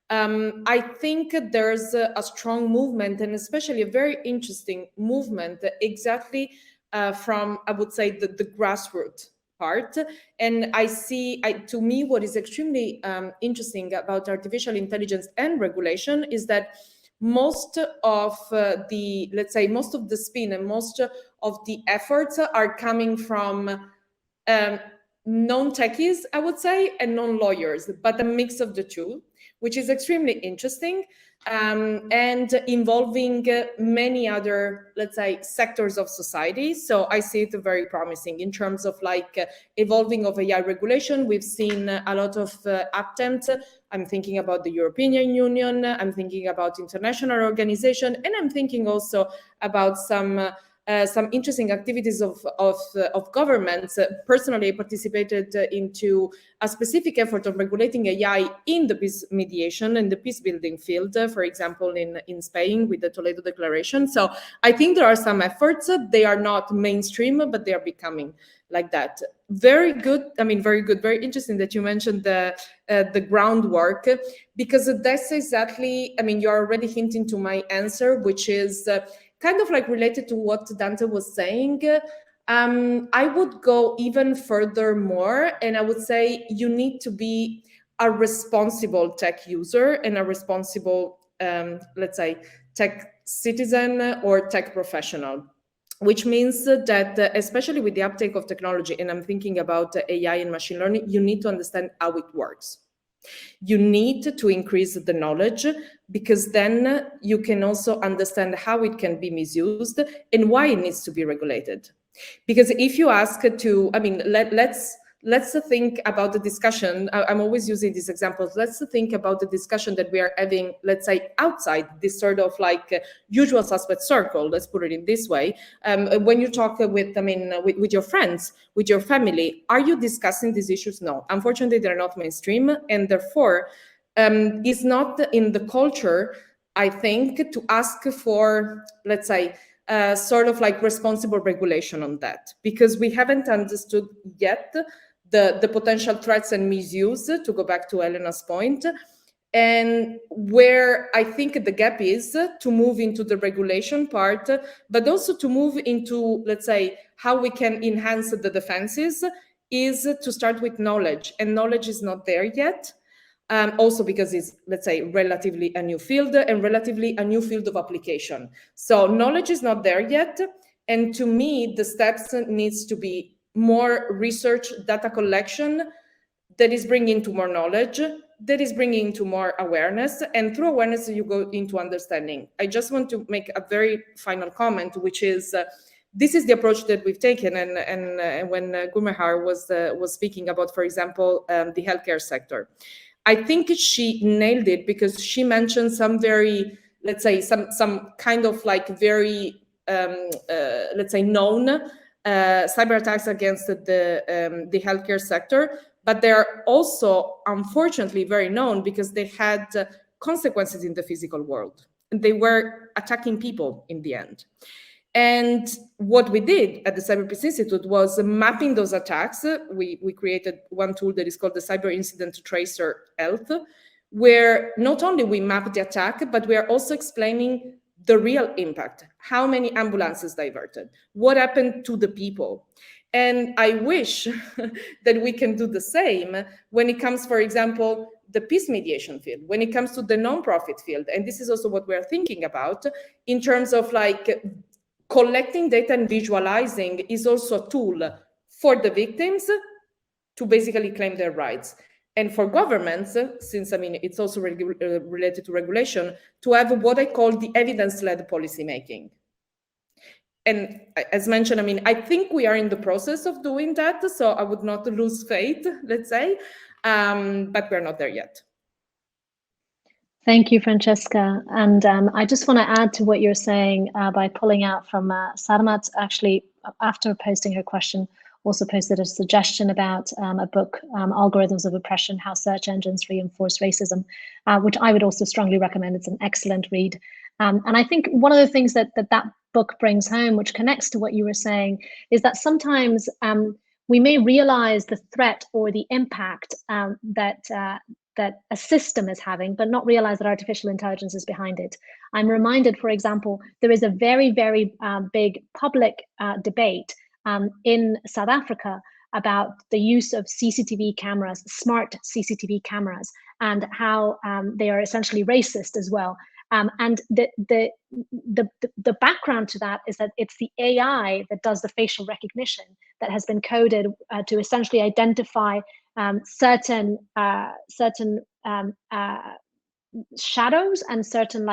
I think there's a strong movement, and especially a very interesting movement, exactly from, I would say, the grassroots part. And I see, to me, what is extremely interesting about artificial intelligence and regulation is that most of the, let's say, most of the spin and most of the efforts are coming from non-techies, I would say, and non-lawyers, but a mix of the two, which is extremely interesting, and involving many other, let's say, sectors of society. So I see it very promising in terms of like evolving of AI regulation. We've seen a lot of attempts. I'm thinking about the European Union, I'm thinking about international organization, and I'm thinking also about some interesting activities of governments. Personally, I participated into a specific effort of regulating AI in the peace mediation and the peace building field, for example, in Spain with the Toledo Declaration. So I think there are some efforts. They are not mainstream, but they are becoming like that. Very good. I mean, very good. Very interesting that you mentioned the groundwork, because that's exactly, I mean, you're already hinting to my answer, which is kind of like related to what Dante was saying. I would go even further more, and I would say you need to be a responsible tech user and a responsible, let's say, tech citizen or tech professional, which means that especially with the uptake of technology, and I'm thinking about AI and machine learning, you need to understand how it works. You need to increase the knowledge, because then you can also understand how it can be misused and why it needs to be regulated. Because if you ask to, I mean, let's let's think about the discussion. I'm always using these examples. Let's think about the discussion that we are having, let's say, outside this sort of like usual suspect circle. Let's put it in this way. When you talk with, with your friends, with your family, are you discussing these issues? No, unfortunately, they're not mainstream, and therefore, it's not in the culture, I think, to ask for, let's say, sort of like responsible regulation on that, because we haven't understood yet the potential threats and misuse, to go back to Elena's point, and where I think the gap is to move into the regulation part, but also to move into, let's say, how we can enhance the defenses, is to start with knowledge, and knowledge is not there yet. Also because it's, let's say, relatively a new field and relatively a new field of application. So knowledge is not there yet. And to me, the steps needs to be more research, data collection that is bringing to more knowledge, that is bringing to more awareness. And through awareness, you go into understanding. I just want to make a very final comment, which is, this is the approach that we've taken. And when Gulmehar was speaking about, for example, the healthcare sector, I think she nailed it, because she mentioned some very, let's say, some kind of like very, let's say, known cyber attacks against the healthcare sector, but they're also unfortunately very known because they had consequences in the physical world. They were attacking people in the end. And what we did at the Cyber Peace Institute was mapping those attacks. We created one tool that is called the Cyber Incident Tracer Health, where not only we map the attack, but we are also explaining the real impact. How many ambulances diverted? What happened to the people? And I wish that we can do the same when it comes, for example, the peace mediation field, when it comes to the nonprofit field. And this is also what we're thinking about in terms of like collecting data and visualizing is also a tool for the victims to basically claim their rights. And for governments, since it's also related to regulation, to have what I call the evidence-led policymaking. And as mentioned, I think we are in the process of doing that, so I would not lose faith, let's say, but we're not there yet. Thank you, Francesca. And I just want to add to what you're saying by pulling out from Sarmat, actually, after posting her question, also posted a suggestion about a book, Algorithms of Oppression, How Search Engines Reinforce Racism, which I would also strongly recommend. It's an excellent read. And I think one of the things that book brings home, which connects to what you were saying, is that sometimes we may realize the threat or the impact that a system is having, but not realize that artificial intelligence is behind it. I'm reminded, for example, there is a very, very big public debate in South Africa about the use of CCTV cameras, smart CCTV cameras, and how they are essentially racist as well. And the background to that is that it's the AI that does the facial recognition that has been coded to essentially identify certain shadows and certain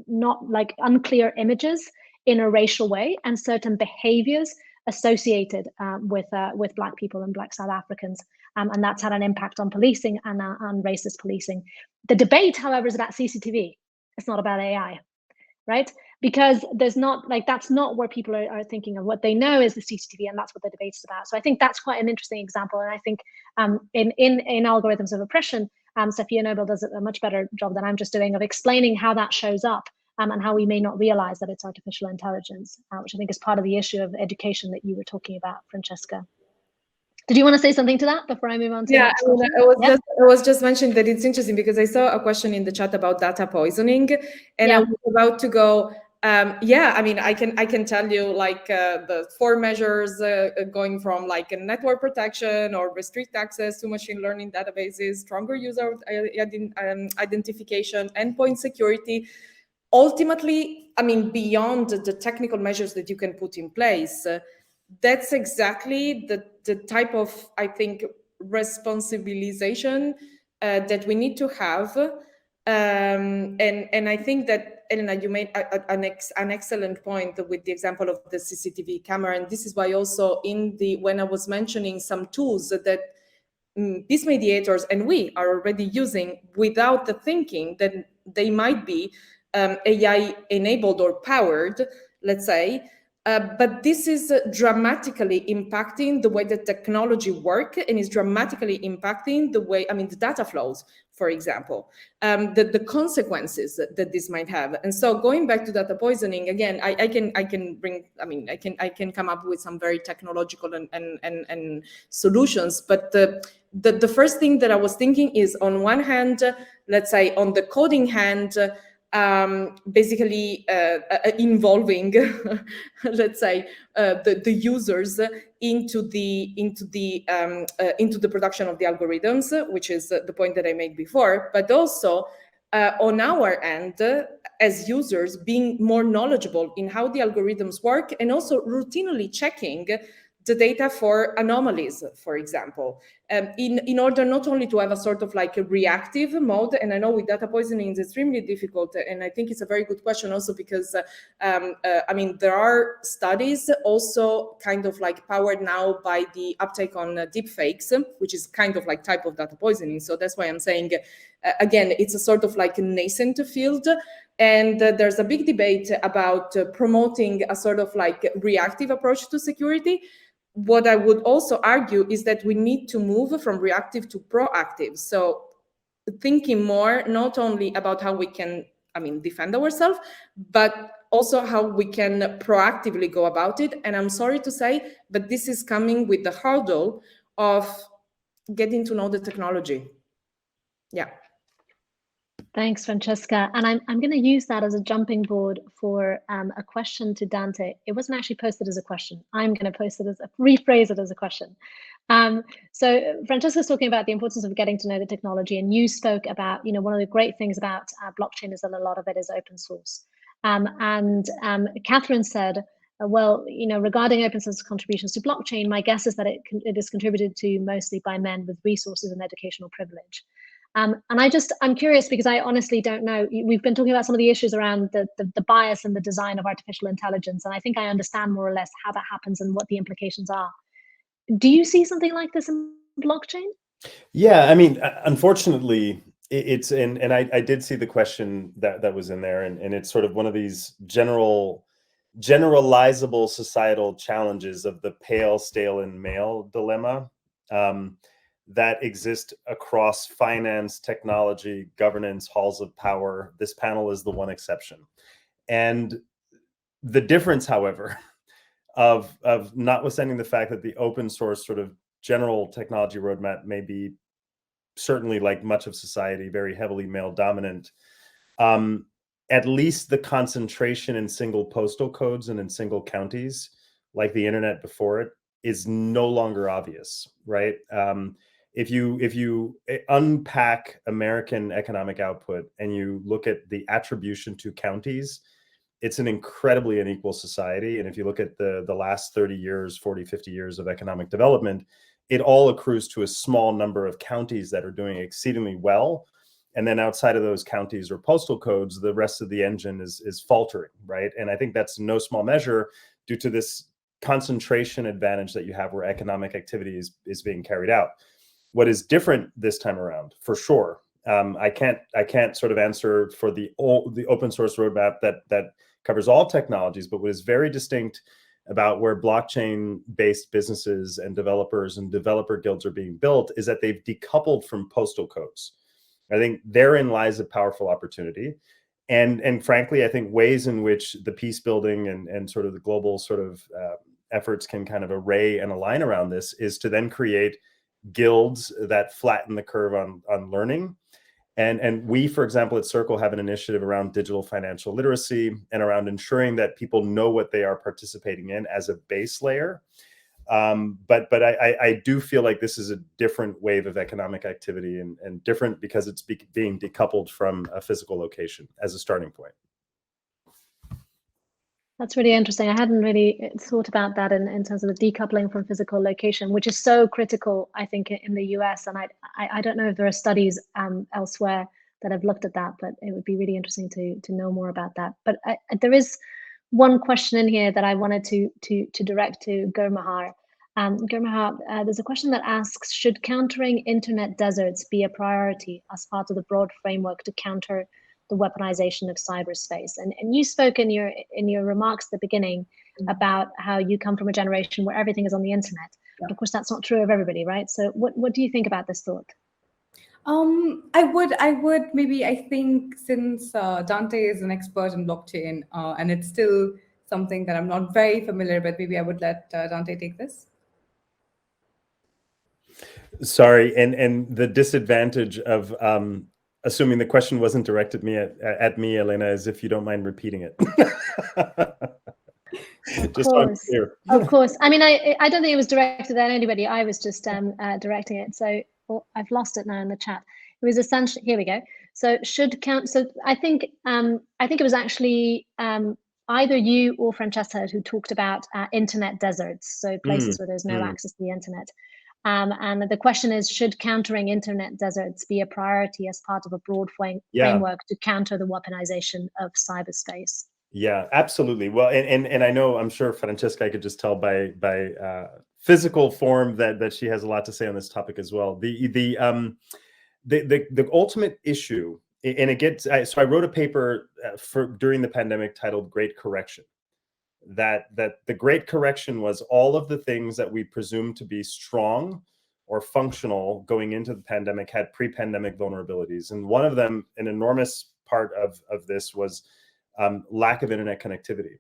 not unclear images in a racial way, and certain behaviors associated with Black people and Black South Africans, and that's had an impact on policing and on racist policing. The debate, however, is about CCTV. It's not about AI, right? Because there's not that's not where people are thinking of. What they know is the CCTV, and that's what the debate's about. So I think that's quite an interesting example. And I think in Algorithms of Oppression, Safiya Noble does a much better job than I'm just doing of explaining how that shows up and how we may not realize that it's artificial intelligence, which I think is part of the issue of education that you were talking about, Francesca. Did you want to say something to that before I move on to I was just mentioning that it's interesting because I saw a question in the chat about data poisoning, and I was about to go, I can tell you the 4 measures going from network protection or restrict access to machine learning databases, stronger user identification, endpoint security. Ultimately, beyond the technical measures that you can put in place, that's exactly the type of, I think, responsibilization that we need to have. And I think that Elena, you made an excellent point with the example of the CCTV camera, and this is why also when I was mentioning some tools that these mediators and we are already using without the thinking that they might be AI enabled or powered, let's say, but this is dramatically impacting the way that technology work, and is dramatically impacting the way, the data flows, for example, the consequences that this might have. And so going back to data poisoning, again, I can come up with some very technological and solutions, but the first thing that I was thinking is, on one hand, let's say on the coding hand, basically involving, let's say, the users into the production of the algorithms, which is the point that I made before, but also on our end, as users, being more knowledgeable in how the algorithms work, and also routinely checking the data for anomalies, for example, in order not only to have a sort of like a reactive mode. And I know with data poisoning it's extremely difficult, and I think it's a very good question also because there are studies also kind of like powered now by the uptake on deep fakes, which is kind of like type of data poisoning. So that's why I'm saying, again, it's a sort of like a nascent field. And there's a big debate about promoting a sort of like reactive approach to security. What I would also argue is that we need to move from reactive to proactive. So thinking more not only about how we can, defend ourselves, but also how we can proactively go about it. And I'm sorry to say, but this is coming with the hurdle of getting to know the technology. Yeah. Thanks, Francesca. And I'm going to use that as a jumping board for a question to Dante. It wasn't actually posted as a question. I'm going to rephrase it as a question. So Francesca's talking about the importance of getting to know the technology, and you spoke about, one of the great things about blockchain is that a lot of it is open source. Catherine said, well, regarding open source contributions to blockchain, my guess is that it is contributed to mostly by men with resources and educational privilege. And I'm curious, because I honestly don't know. We've been talking about some of the issues around the bias and the design of artificial intelligence, and I think I understand more or less how that happens and what the implications are. Do you see something like this in blockchain? Yeah, unfortunately, it's and I did see the question that was in there, and it's sort of one of these generalizable societal challenges of the pale, stale, and male dilemma. That exist across finance, technology, governance, halls of power. This panel is the one exception. And the difference, however, of notwithstanding the fact that the open source sort of general technology roadmap may be certainly, like much of society, very heavily male dominant, at least the concentration in single postal codes and in single counties, like the internet before it, is no longer obvious, right? If you unpack American economic output and you look at the attribution to counties, it's an incredibly unequal society. And if you look at the last 30 years, 40, 50 years of economic development, it all accrues to a small number of counties that are doing exceedingly well. And then outside of those counties or postal codes, the rest of the engine is faltering, right? And I think that's no small measure due to this concentration advantage that you have where economic activity is being carried out. What is different this time around, for sure, I can't sort of answer for the open source roadmap that covers all technologies, but what is very distinct about where blockchain-based businesses and developers and developer guilds are being built is that they've decoupled from postal codes. I think therein lies a powerful opportunity. And frankly, I think ways in which the peace building and sort of the global sort of efforts can kind of array and align around this is to then create guilds that flatten the curve on learning. And we, for example, at Circle have an initiative around digital financial literacy and around ensuring that people know what they are participating in as a base layer. But I do feel like this is a different wave of economic activity and different because it's being decoupled from a physical location as a starting point. That's really interesting. I hadn't really thought about that in terms of the decoupling from physical location, which is so critical, I think, in the US. And I don't know if there are studies elsewhere that have looked at that, but it would be really interesting to know more about that. But there is one question in here that I wanted to direct to Gurmahar. Gurmahar, there's a question that asks, should countering internet deserts be a priority as part of the broad framework to counter the weaponization of cyberspace? And you spoke in your remarks at the beginning about how you come from a generation where everything is on the internet. But of course, that's not true of everybody, right? So what do you think about this thought? I think since Dante is an expert in blockchain, and it's still something that I'm not very familiar with, maybe I would let Dante take this. Sorry, and the disadvantage of assuming the question wasn't directed at me, Elena, is if you don't mind repeating it. Of course. I mean, I don't think it was directed at anybody. I was just directing it. So I've lost it now in the chat. It was essentially, here we go. So so I think it was actually either you or Francesca who talked about internet deserts, so places where there's no access to the internet. And the question is, should countering internet deserts be a priority as part of a broad framework to counter the weaponization of cyberspace? Yeah, absolutely. Well, and I know, I'm sure Francesca, I could just tell by physical form that she has a lot to say on this topic as well. The ultimate issue, and it gets, so I wrote a paper during the pandemic titled Great Correction. That the Great Correction was all of the things that we presumed to be strong or functional going into the pandemic had pre-pandemic vulnerabilities. And one of them, an enormous part of this was lack of internet connectivity.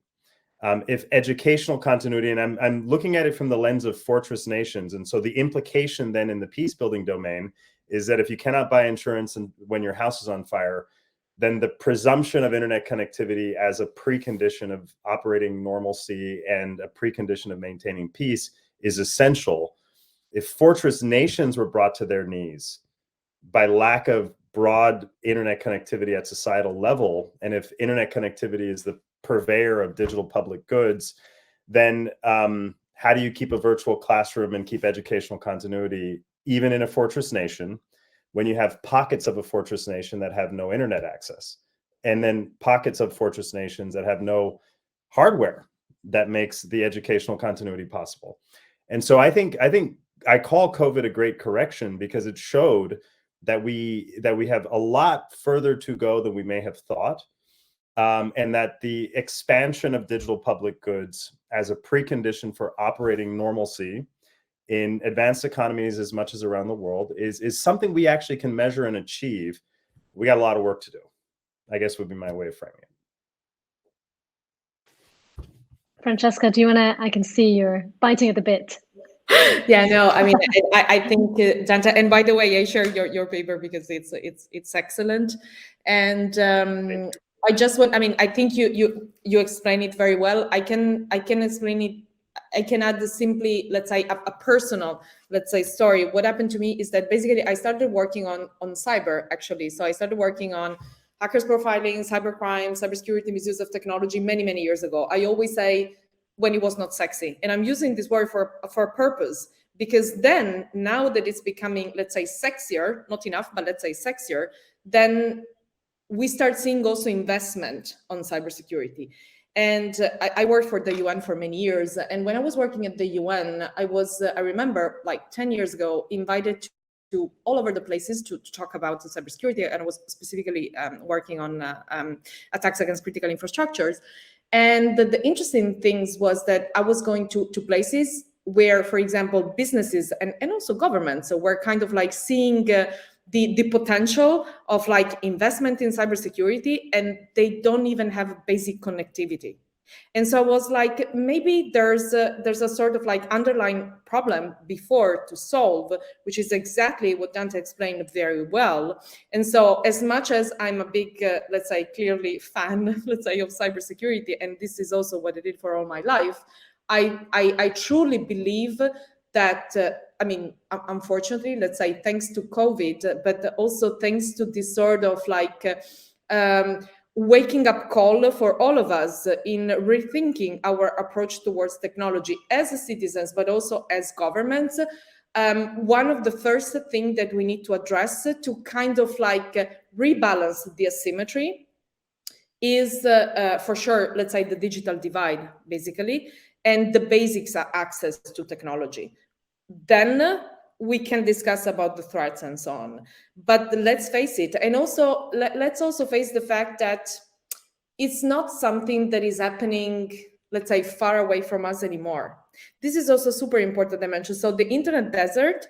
If educational continuity, and I'm looking at it from the lens of fortress nations, and so the implication then in the peace building domain is that if you cannot buy insurance and when your house is on fire, then the presumption of internet connectivity as a precondition of operating normalcy and a precondition of maintaining peace is essential. If fortress nations were brought to their knees by lack of broad internet connectivity at societal level, and if internet connectivity is the purveyor of digital public goods, then how do you keep a virtual classroom and keep educational continuity even in a fortress nation when you have pockets of a fortress nation that have no internet access, and then pockets of fortress nations that have no hardware that makes the educational continuity possible? And so I think I call COVID a great correction because it showed that we have a lot further to go than we may have thought, and that the expansion of digital public goods as a precondition for operating normalcy in advanced economies as much as around the world is something we actually can measure and achieve. We got a lot of work to do, I guess would be my way of framing it. Francesca, do you want to, I can see you're biting at the bit. Yeah, no, I mean, I think Dante, and by the way, I share your paper because it's excellent. And I just want, I mean, I think you explain it very well. I can explain it. I can add simply, let's say, a personal, let's say, story. What happened to me is that basically I started working on cyber, actually. So I started working on hackers profiling, cybercrime, cybersecurity, misuse of technology many years ago. I always say when it was not sexy. And I'm using this word for a purpose, because then now that it's becoming, let's say, sexier, not enough, but let's say sexier, then we start seeing also investment on cybersecurity. And I worked for the UN for many years. And when I was working at the UN, I remember like 10 years ago, invited to all over the places to talk about cybersecurity. And I was specifically working on attacks against critical infrastructures. And the interesting things was that I was going to places where, for example, businesses and also governments were kind of like seeing the potential of like investment in cybersecurity, and they don't even have basic connectivity. And so I was like, maybe there's a sort of like underlying problem before to solve, which is exactly what Dante explained very well. And so as much as I'm a big, let's say, clearly fan, let's say, of cybersecurity, and this is also what I did for all my life, I truly believe that, I mean, unfortunately, let's say, thanks to COVID, but also thanks to this sort of like waking up call for all of us in rethinking our approach towards technology as citizens, but also as governments, one of the first things that we need to address to kind of like rebalance the asymmetry is for sure, let's say, the digital divide, basically, and the basics access to technology. Then we can discuss about the threats and so on. But let's face it, and also let's also face the fact that it's not something that is happening, let's say, far away from us anymore. This is also super important dimension. So the internet desert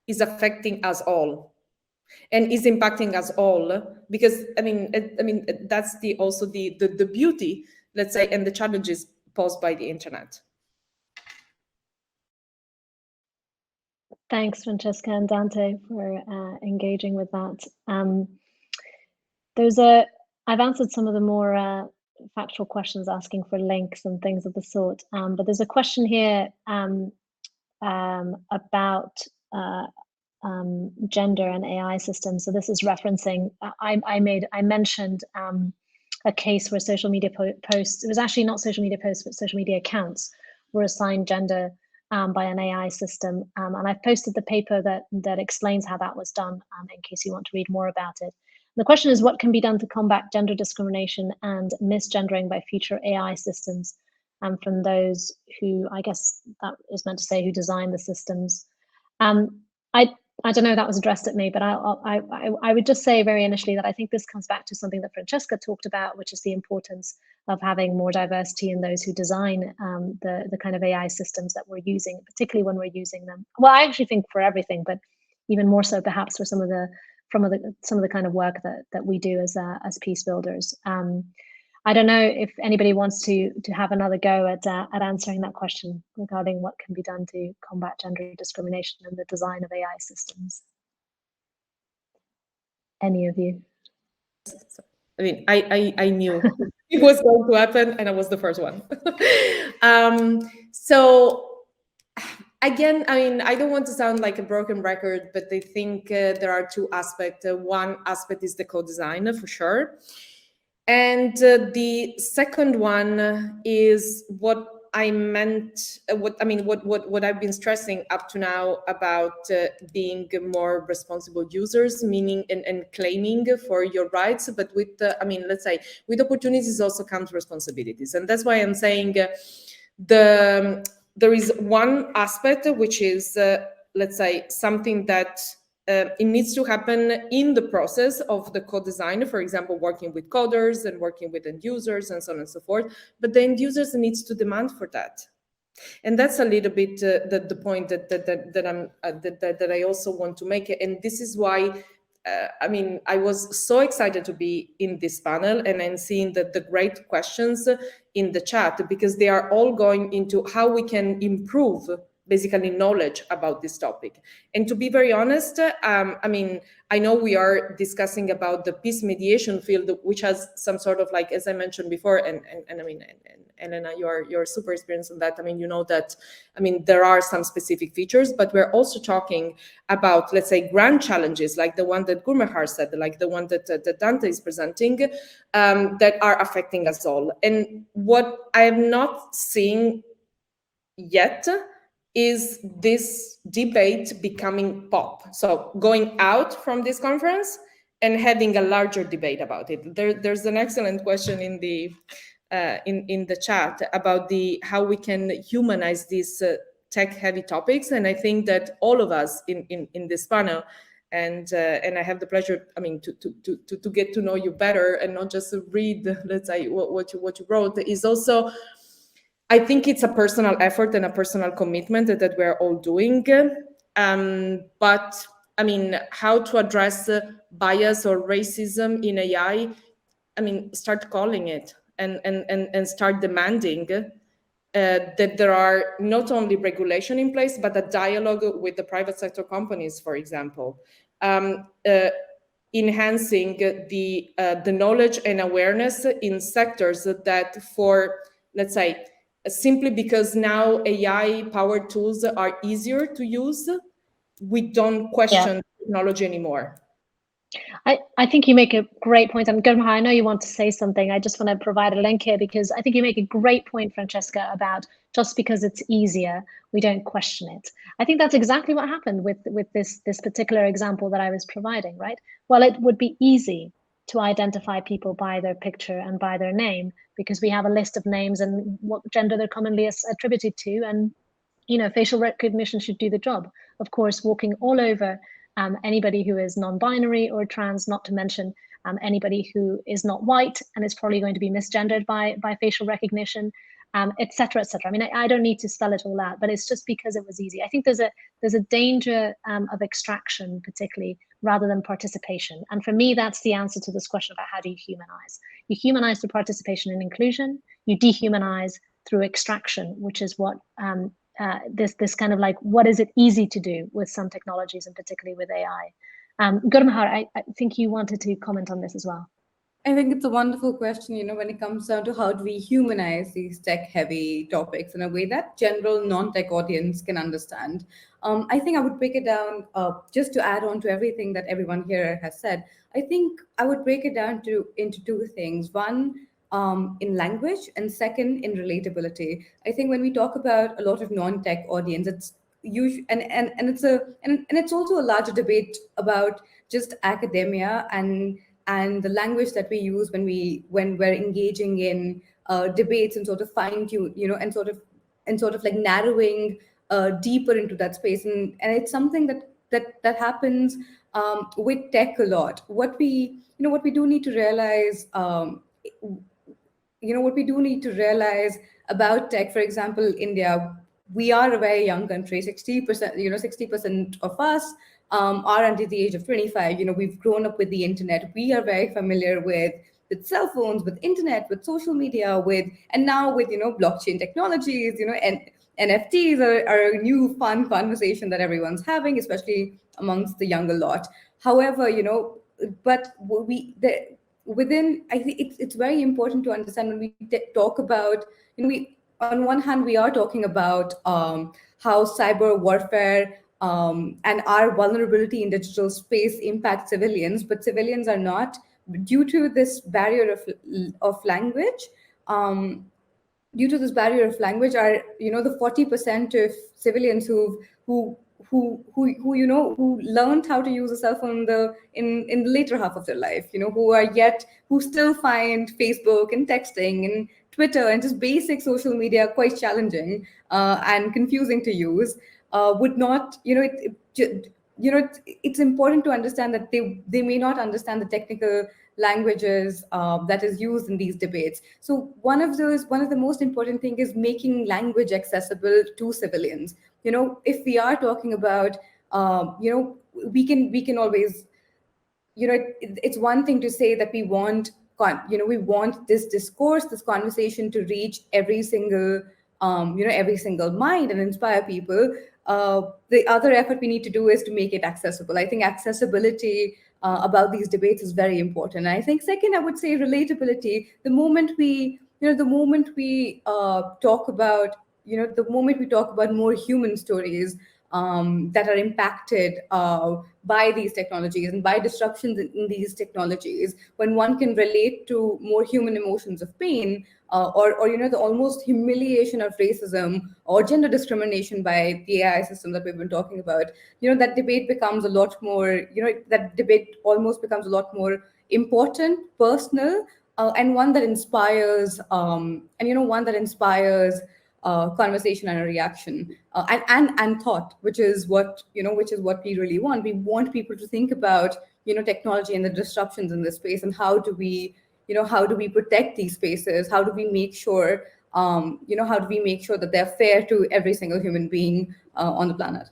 is affecting us all and is impacting us all, because I mean that's also the beauty, let's say, and the challenges posed by the internet. Thanks, Francesca and Dante, for engaging with that. I've answered some of the more factual questions asking for links and things of the sort, but there's a question here about gender and AI systems. So this is referencing, I mentioned a case where social media posts, it was actually not social media posts, but social media accounts were assigned gender by an AI system. And I've posted the paper that explains how that was done in case you want to read more about it. The question is, what can be done to combat gender discrimination and misgendering by future AI systems? From those who, I guess that is meant to say, who design the systems. I don't know if that was addressed at me, but I would just say very initially that I think this comes back to something that Francesca talked about, which is the importance of having more diversity in those who design the kind of AI systems that we're using, particularly when we're using them. Well, I actually think for everything, but even more so perhaps for some of the kind of work that we do as peace builders. I don't know if anybody wants to have another go at answering that question regarding what can be done to combat gender discrimination in the design of AI systems. Any of you? I mean, I knew it was going to happen, and I was the first one. So again, I mean, I don't want to sound like a broken record, but I think there are two aspects. One aspect is the co-design, for sure. And the second one is what I meant, what I've been stressing up to now about being more responsible users, meaning and claiming for your rights, but with, let's say, with opportunities also comes responsibilities. And that's why I'm saying there is one aspect which is, let's say, something that it needs to happen in the process of the co-design, for example, working with coders and working with end users and so on and so forth. But the end users needs to demand for that, and that's a little bit the point that I also want to make. And this is why I was so excited to be in this panel and then seeing the great questions in the chat, because they are all going into how we can improve basically knowledge about this topic. And to be very honest, I know we are discussing about the peace mediation field, which has some sort of, like, as I mentioned before, and Elena, you're super experienced in that. I mean, you know that, there are some specific features, but we're also talking about, let's say, grand challenges, like the one that Gurmehar said, like the one that Dante is presenting, that are affecting us all. And what I am not seeing yet is this debate becoming pop. So going out from this conference and having a larger debate about it. There's an excellent question in the chat about how we can humanize these tech-heavy topics, and I think that all of us in this panel, and I have the pleasure, to get to know you better and not just read, let's say, what you wrote, is also, I think it's a personal effort and a personal commitment that we're all doing. But how to address bias or racism in AI? Start calling it and start demanding that there are not only regulation in place, but a dialogue with the private sector companies, for example, enhancing the knowledge and awareness in sectors that, for, let's say, simply because now AI-powered tools are easier to use, we don't question technology anymore. I think you make a great point. And Gurmahar, I know you want to say something. I just want to provide a link here because I think you make a great point, Francesca, about just because it's easier, we don't question it. I think that's exactly what happened with this particular example that I was providing, right? Well, it would be easy to identify people by their picture and by their name because we have a list of names and what gender they're commonly attributed to, and facial recognition should do the job. Of course, walking all over anybody who is non-binary or trans, not to mention anybody who is not white and is probably going to be misgendered by facial recognition, et cetera, et cetera. I mean, I don't need to spell it all out, but it's just because it was easy. I think there's a danger of extraction, particularly, rather than participation. And for me, that's the answer to this question about how do you humanize. You humanize through participation and inclusion. You dehumanize through extraction, which is what this kind of like, what is it easy to do with some technologies, and particularly with AI? Gurmahar, I think you wanted to comment on this as well. I think it's a wonderful question, when it comes down to how do we humanize these tech-heavy topics in a way that general non-tech audience can understand. I think I would break it down, just to add on to everything that everyone here has said. I think I would break it down into two things. One, in language, and second, in relatability. I think when we talk about a lot of non-tech audience, it's usually, and it's also a larger debate about just academia and the language that we use when we're engaging in debates and sort of fine-tune, and sort of like narrowing deeper into that space, and it's something that happens with tech a lot. What we do need to realize, what we do need to realize about tech, for example, India, we are a very young country. 60%, 60% of us are under the age of 25. We've grown up with the internet. We are very familiar with cell phones, with internet, with social media, and now with blockchain technologies. And NFTs are a new fun conversation that everyone's having, especially amongst the younger lot. However, but I think it's very important to understand when we talk about, on one hand, we are talking about how cyber warfare and our vulnerability in digital space impact civilians, but civilians are not, due to this barrier of language. Due to this barrier of language, are the 40% of civilians who learned how to use a cell phone in the later half of their life, who still find Facebook and texting and Twitter and just basic social media quite challenging and confusing to use, would not, it's important to understand that they may not understand the technical languages that is used in these debates. So one of the most important thing is making language accessible to civilians. If we are talking about, we can always, it's one thing to say that we want this discourse, this conversation to reach every single mind and inspire people. The other effort we need to do is to make it accessible. I think accessibility about these debates is very important. And I think second, I would say relatability. The moment we talk about more human stories that are impacted by these technologies and by disruptions in these technologies, when one can relate to more human emotions of pain, or the almost humiliation of racism or gender discrimination by the AI system that we've been talking about, that debate becomes a lot more, that debate almost becomes a lot more important, personal, and one that inspires, conversation and a reaction, and thought, which is what we really want. We want people to think about, technology and the disruptions in this space, and how do we protect these spaces? How do we make sure, that they're fair to every single human being on the planet?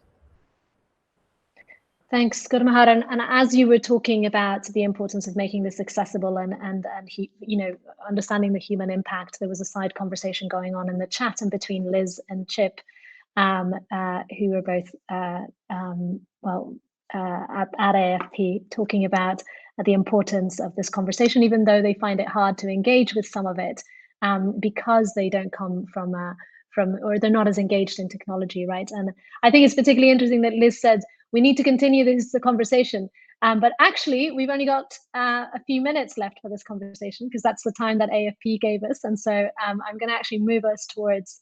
Thanks, Gurmahar. And as you were talking about the importance of making this accessible and understanding the human impact, there was a side conversation going on in the chat and between Liz and Chip, who were both at AFP, talking about the importance of this conversation, even though they find it hard to engage with some of it because they don't come from or they're not as engaged in technology, right? And I think it's particularly interesting that Liz said, we need to continue this conversation. But actually, we've only got a few minutes left for this conversation, because that's the time that AFP gave us. And so I'm going to actually move us towards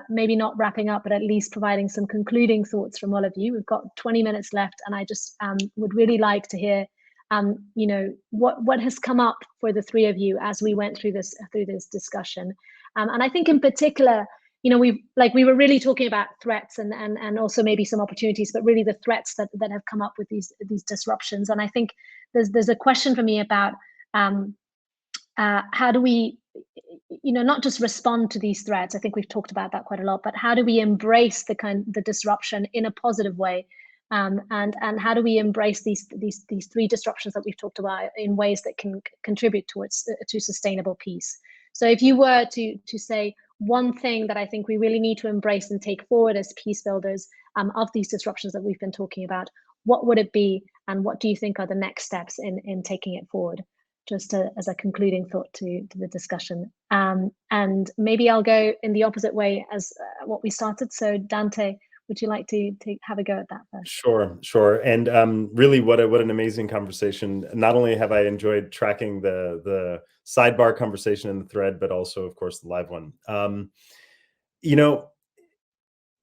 maybe not wrapping up, but at least providing some concluding thoughts from all of you. We've got 20 minutes left, and I just would really like to hear, you know, what has come up for the three of you as we went through this discussion. And I think in particular, you know, we were really talking about threats and also maybe some opportunities, but really the threats that have come up with these disruptions. And I think there's a question for me about how do we, you know, not just respond to these threats. I think we've talked about that quite a lot, but how do we embrace the disruption in a positive way? And how do we embrace these three disruptions that we've talked about in ways that can contribute to sustainable peace? So if you were to say one thing that I think we really need to embrace and take forward as peace builders of these disruptions that we've been talking about, what would it be, and what do you think are the next steps in taking it forward? Just as a concluding thought to the discussion. And maybe I'll go in the opposite way as what we started. So Dante, would you like to have a go at that first? Sure. And really, what an amazing conversation. Not only have I enjoyed tracking the sidebar conversation in the thread, but also, of course, the live one. You know,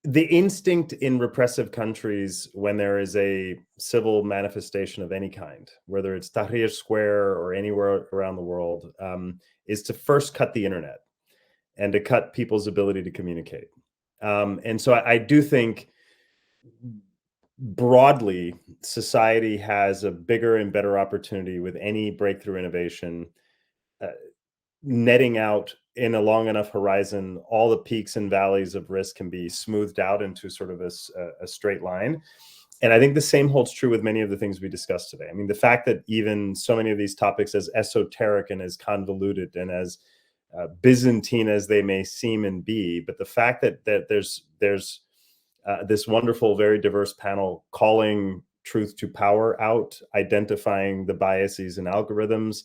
the instinct in repressive countries when there is a civil manifestation of any kind, whether it's Tahrir Square or anywhere around the world, is to first cut the internet and to cut people's ability to communicate. And so I do think broadly, society has a bigger and better opportunity with any breakthrough innovation, netting out in a long enough horizon, all the peaks and valleys of risk can be smoothed out into sort of a straight line. And I think the same holds true with many of the things we discussed today. I mean, the fact that even so many of these topics, as esoteric and as convoluted and as Byzantine as they may seem and be, but the fact that there's this wonderful, very diverse panel calling truth to power out, identifying the biases in algorithms,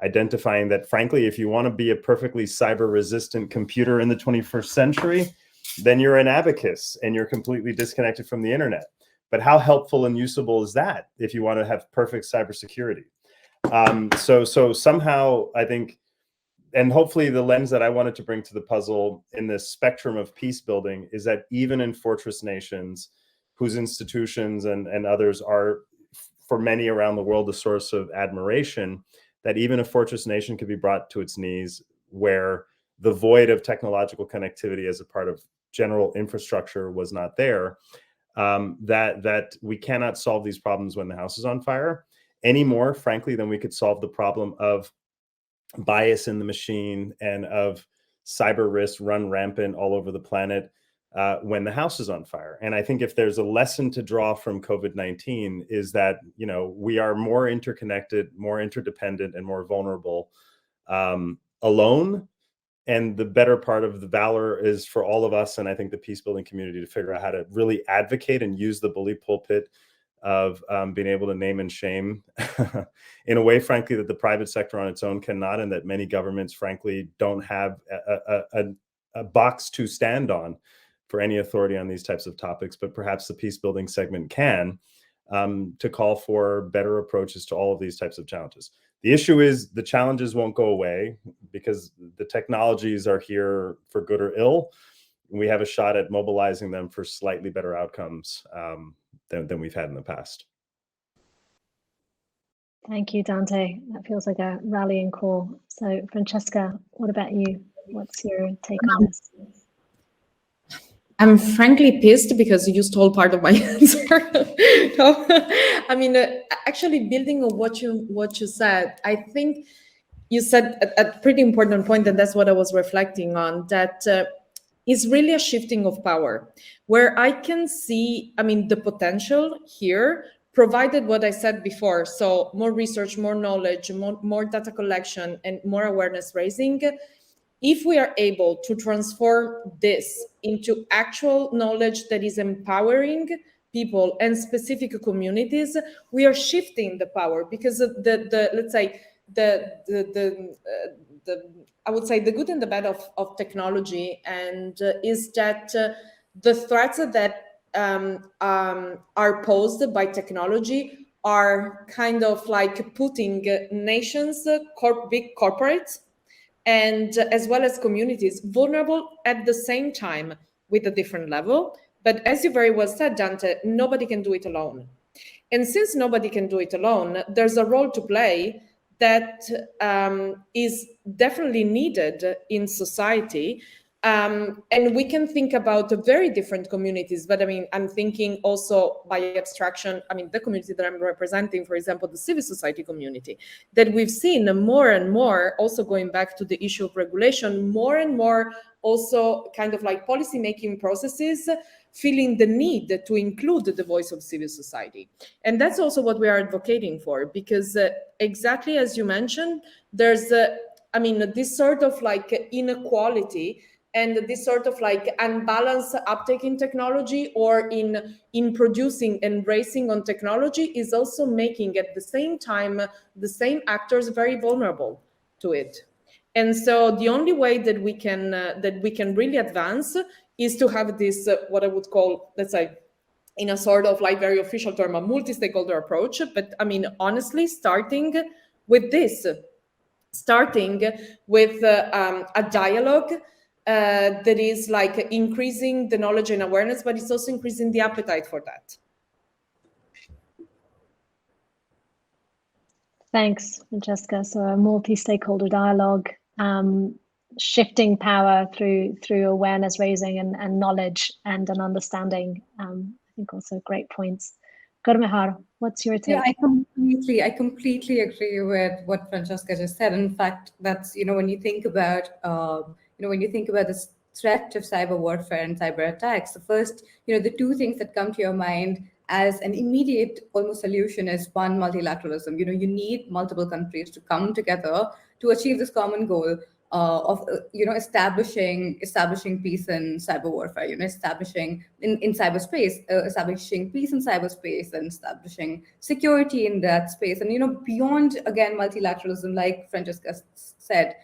identifying that, frankly, if you want to be a perfectly cyber-resistant computer in the 21st century, then you're an abacus and you're completely disconnected from the internet. But how helpful and usable is that if you want to have perfect cybersecurity? So somehow, I think, and hopefully the lens that I wanted to bring to the puzzle in this spectrum of peace building is that even in fortress nations, whose institutions and others are, for many around the world, a source of admiration, that even a fortress nation could be brought to its knees, where the void of technological connectivity as a part of general infrastructure was not there, that we cannot solve these problems when the house is on fire any more, frankly, than we could solve the problem of bias in the machine and of cyber risks run rampant all over the planet when the house is on fire. And I think if there's a lesson to draw from COVID-19 is that, you know, we are more interconnected, more interdependent, and more vulnerable alone. And the better part of the valor is for all of us, and I think the peace building community, to figure out how to really advocate and use the bully pulpit of being able to name and shame in a way, frankly, that the private sector on its own cannot, and that many governments, frankly, don't have a box to stand on for any authority on these types of topics. But perhaps the peace building segment can, to call for better approaches to all of these types of challenges. The issue is the challenges won't go away because the technologies are here for good or ill. We have a shot at mobilizing them for slightly better outcomes than we've had in the past. Thank you, Dante. That feels like a rallying call. So, Francesca, what about you? What's your take on this? I'm frankly pissed because you stole part of my answer. No, I mean, actually, building on what you said, I think you said a pretty important point, and that's what I was reflecting on. That is really a shifting of power, where I can see, I mean, the potential here, provided what I said before. So more research, more knowledge, more data collection, and more awareness raising. If we are able to transform this into actual knowledge that is empowering people and specific communities, we are shifting the power, because let's say I would say the good and the bad of technology, and is that the threats that are posed by technology are kind of like putting nations, big corporates, and as well as communities vulnerable at the same time with a different level. But as you very well said, Dante, nobody can do it alone. And since nobody can do it alone, there's a role to play that is definitely needed in society. And we can think about very different communities, but I mean, I'm thinking also by abstraction, I mean, the community that I'm representing, for example, the civil society community, that we've seen more and more, also going back to the issue of regulation, more and more also kind of like policymaking processes feeling the need to include the voice of civil society. And that's also what we are advocating for, because exactly as you mentioned, there's, I mean, this sort of like inequality and this sort of like unbalanced uptake in technology or in producing and racing on technology is also making at the same time the same actors very vulnerable to it. And so the only way that we can really advance is to have this what I would call, let's say, in a sort of like very official term, a multi-stakeholder approach. But I mean, honestly, starting with this, starting with a dialogue that is like increasing the knowledge and awareness, but it's also increasing the appetite for that. Thanks, Francesca. So a multi-stakeholder dialogue, shifting power through awareness raising and knowledge and an understanding. I think also great points. Gurmihar, what's your take? Yeah, I completely agree with what Francesca just said. In fact, that's, when you think about this threat of cyber warfare and cyber attacks, the first, the two things that come to your mind as an immediate almost solution is one, multilateralism. You need multiple countries to come together to achieve this common goal of establishing peace in cyber warfare, establishing in cyberspace, establishing peace in cyberspace and establishing security in that space. And beyond, again, multilateralism, like Francesca said,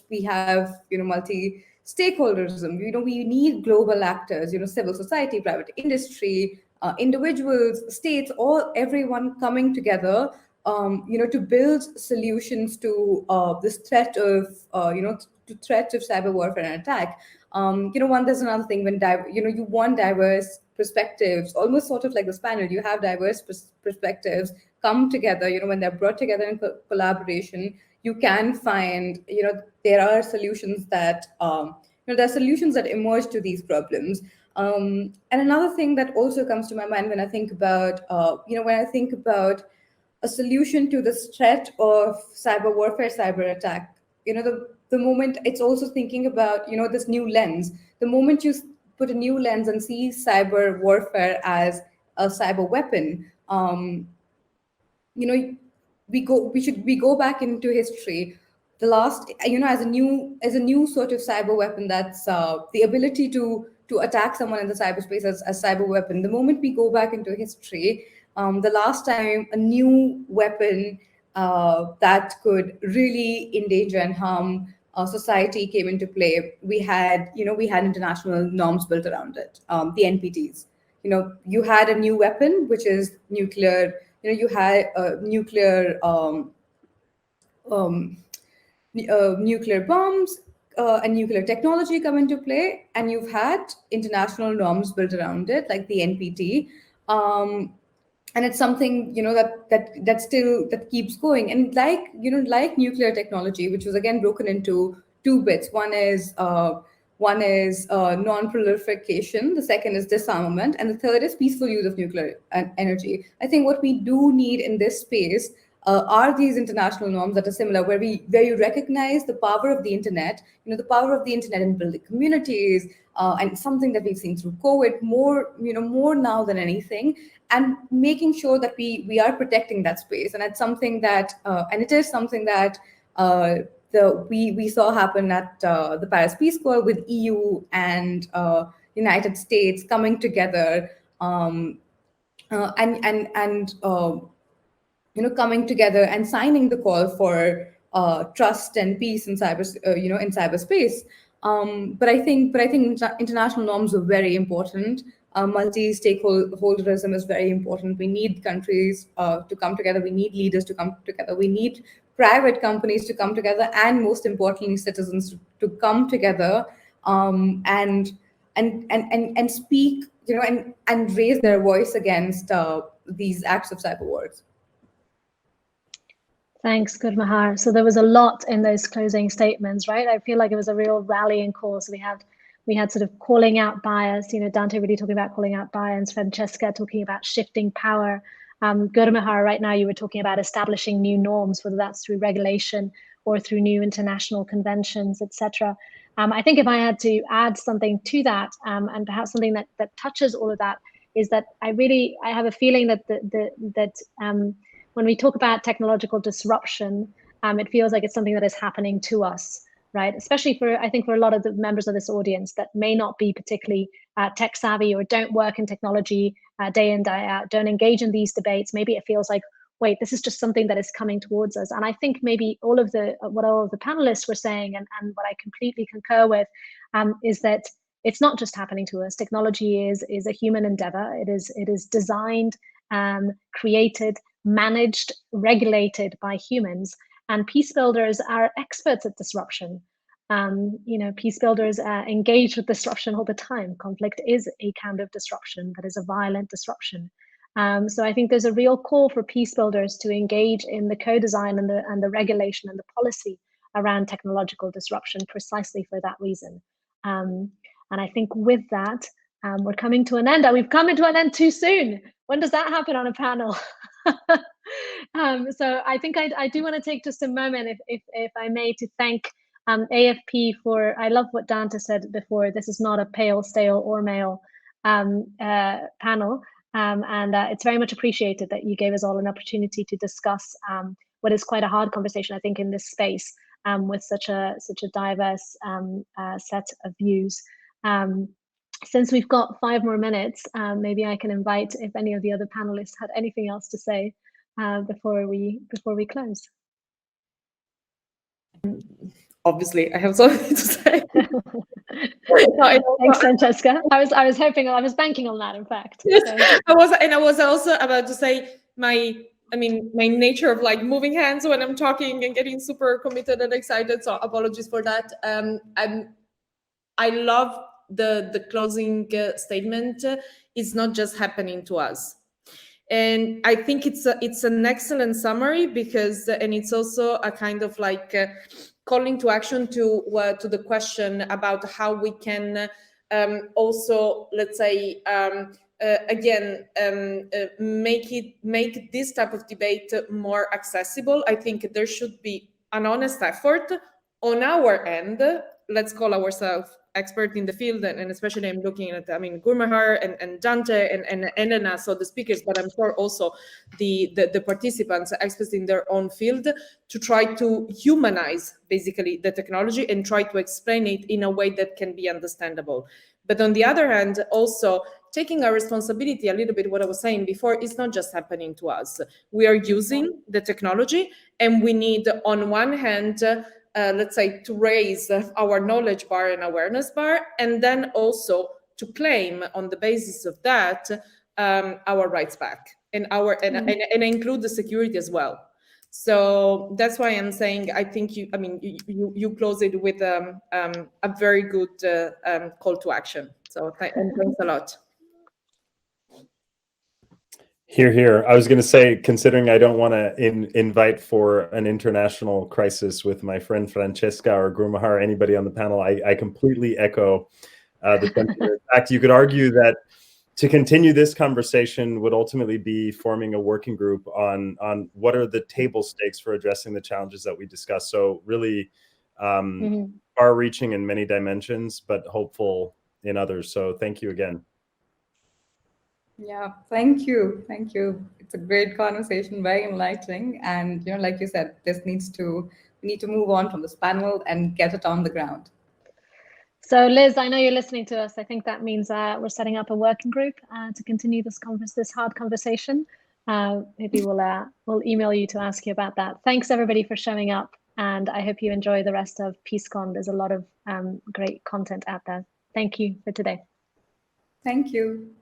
we have multi-stakeholderism. We need global actors, civil society, private industry, individuals, states, everyone coming together to build solutions to this threat of, to threats of cyber warfare and attack. There's another thing when, you want diverse perspectives, almost sort of like this panel, you have diverse perspectives come together, when they're brought together in collaboration, you can find, there are solutions that, there are solutions that emerge to these problems. And another thing that also comes to my mind when I think about, a solution to this threat of cyber warfare, cyber attack, the moment it's also thinking about, this new lens, the moment you put a new lens and see cyber warfare as a cyber weapon, we go back into history. The last, as a new sort of cyber weapon, that's the ability to attack someone in the cyberspace as cyber weapon. The moment we go back into history, the last time a new weapon that could really endanger and harm society came into play, we had international norms built around it, the NPTs. You had a new weapon, which is nuclear. You had nuclear bombs and nuclear technology come into play, and you've had international norms built around it, like the NPT. And it's something that keeps going. And like nuclear technology, which was again broken into two bits. One is non-proliferation. The second is disarmament, and the third is peaceful use of nuclear energy. I think what we do need in this space are these international norms that are similar, where you recognize the power of the internet, the power of the internet in building communities, and something that we've seen through COVID more now than anything, and making sure that we are protecting that space. And it's something that, and it is something that we saw happen at the Paris PeaceCon with EU and United States coming together, coming together and signing the call for trust and peace in cyberspace. But I think international norms are very important. multi-stakeholderism is very important. We need countries to come together. We need leaders to come together. We need private companies to come together, and most importantly, citizens to come together and speak, and raise their voice against these acts of cyber wars. Thanks, Gurmahar. So there was a lot in those closing statements, right? I feel like it was a real rallying call. So we had sort of calling out bias, Dante really talking about calling out bias, Francesca talking about shifting power. Gurmahar, right now you were talking about establishing new norms, whether that's through regulation or through new international conventions, etc. I think if I had to add something to that, and perhaps something that touches all of that, is that I have a feeling that when we talk about technological disruption, it feels like it's something that is happening to us, right? Especially I think for a lot of the members of this audience that may not be particularly tech savvy or don't work in technology day in, day out, don't engage in these debates. Maybe it feels like, wait, this is just something that is coming towards us. And I think maybe what all of the panelists were saying, and what I completely concur with, is that it's not just happening to us. Technology is a human endeavor. It is designed, created, managed, regulated by humans, and peace builders are experts at disruption. Peace builders engage with disruption all the time. Conflict is a kind of disruption that is a violent disruption. So I think there's a real call for peace builders to engage in the co-design and the regulation and the policy around technological disruption precisely for that reason. And I think with that, we're coming to an end, and we've come into an end too soon. When does that happen on a panel? So I think I do want to take just a moment, if I may, to thank AFP for, I love what Dante said before, this is not a pale, stale, or male panel. And it's very much appreciated that you gave us all an opportunity to discuss what is quite a hard conversation, I think, in this space with such a diverse set of views. Since we've got 5 more minutes, maybe I can invite if any of the other panelists had anything else to say before we close. Obviously, I have something to say. Thanks, Francesca. I was hoping, I was banking on that, in fact. Yes, so. I was also about to say my nature of like moving hands when I'm talking and getting super committed and excited. So apologies for that. I love the closing statement. It's not just happening to us. And I think it's an excellent summary, because, and it's also a kind of like calling to action to the question about how we can also, let's say, make this type of debate more accessible. I think there should be an honest effort on our end. Let's call ourselves expert in the field, and especially I'm looking at Gurmahar and Dante and Elena, so the speakers, but I'm sure also the participants, experts in their own field, to try to humanize basically the technology and try to explain it in a way that can be understandable. But on the other hand, also taking our responsibility, a little bit what I was saying before, it's not just happening to us. We are using the technology, and we need, on one hand, let's say, to raise our knowledge bar and awareness bar, and then also to claim on the basis of that our rights back, and and include the security as well. So that's why I'm saying I think you close it with a very good call to action. So thanks a lot. Here. I was going to say, considering I don't want to invite for an international crisis with my friend Francesca or Gurmahar, anybody on the panel, I completely echo the sentiment. In fact, you could argue that to continue this conversation would ultimately be forming a working group on what are the table stakes for addressing the challenges that we discussed. So really far-reaching in many dimensions, but hopeful in others. So thank you again. Yeah, thank you. It's a great conversation, very enlightening, and like you said, we need to move on from this panel and get it on the ground. So Liz, I know you're listening to us. I think that means we're setting up a working group to continue this hard conversation. Maybe we'll email you to ask you about that. Thanks everybody for showing up, and I hope you enjoy the rest of PeaceCon. There's a lot of great content out there. Thank you for today. Thank you.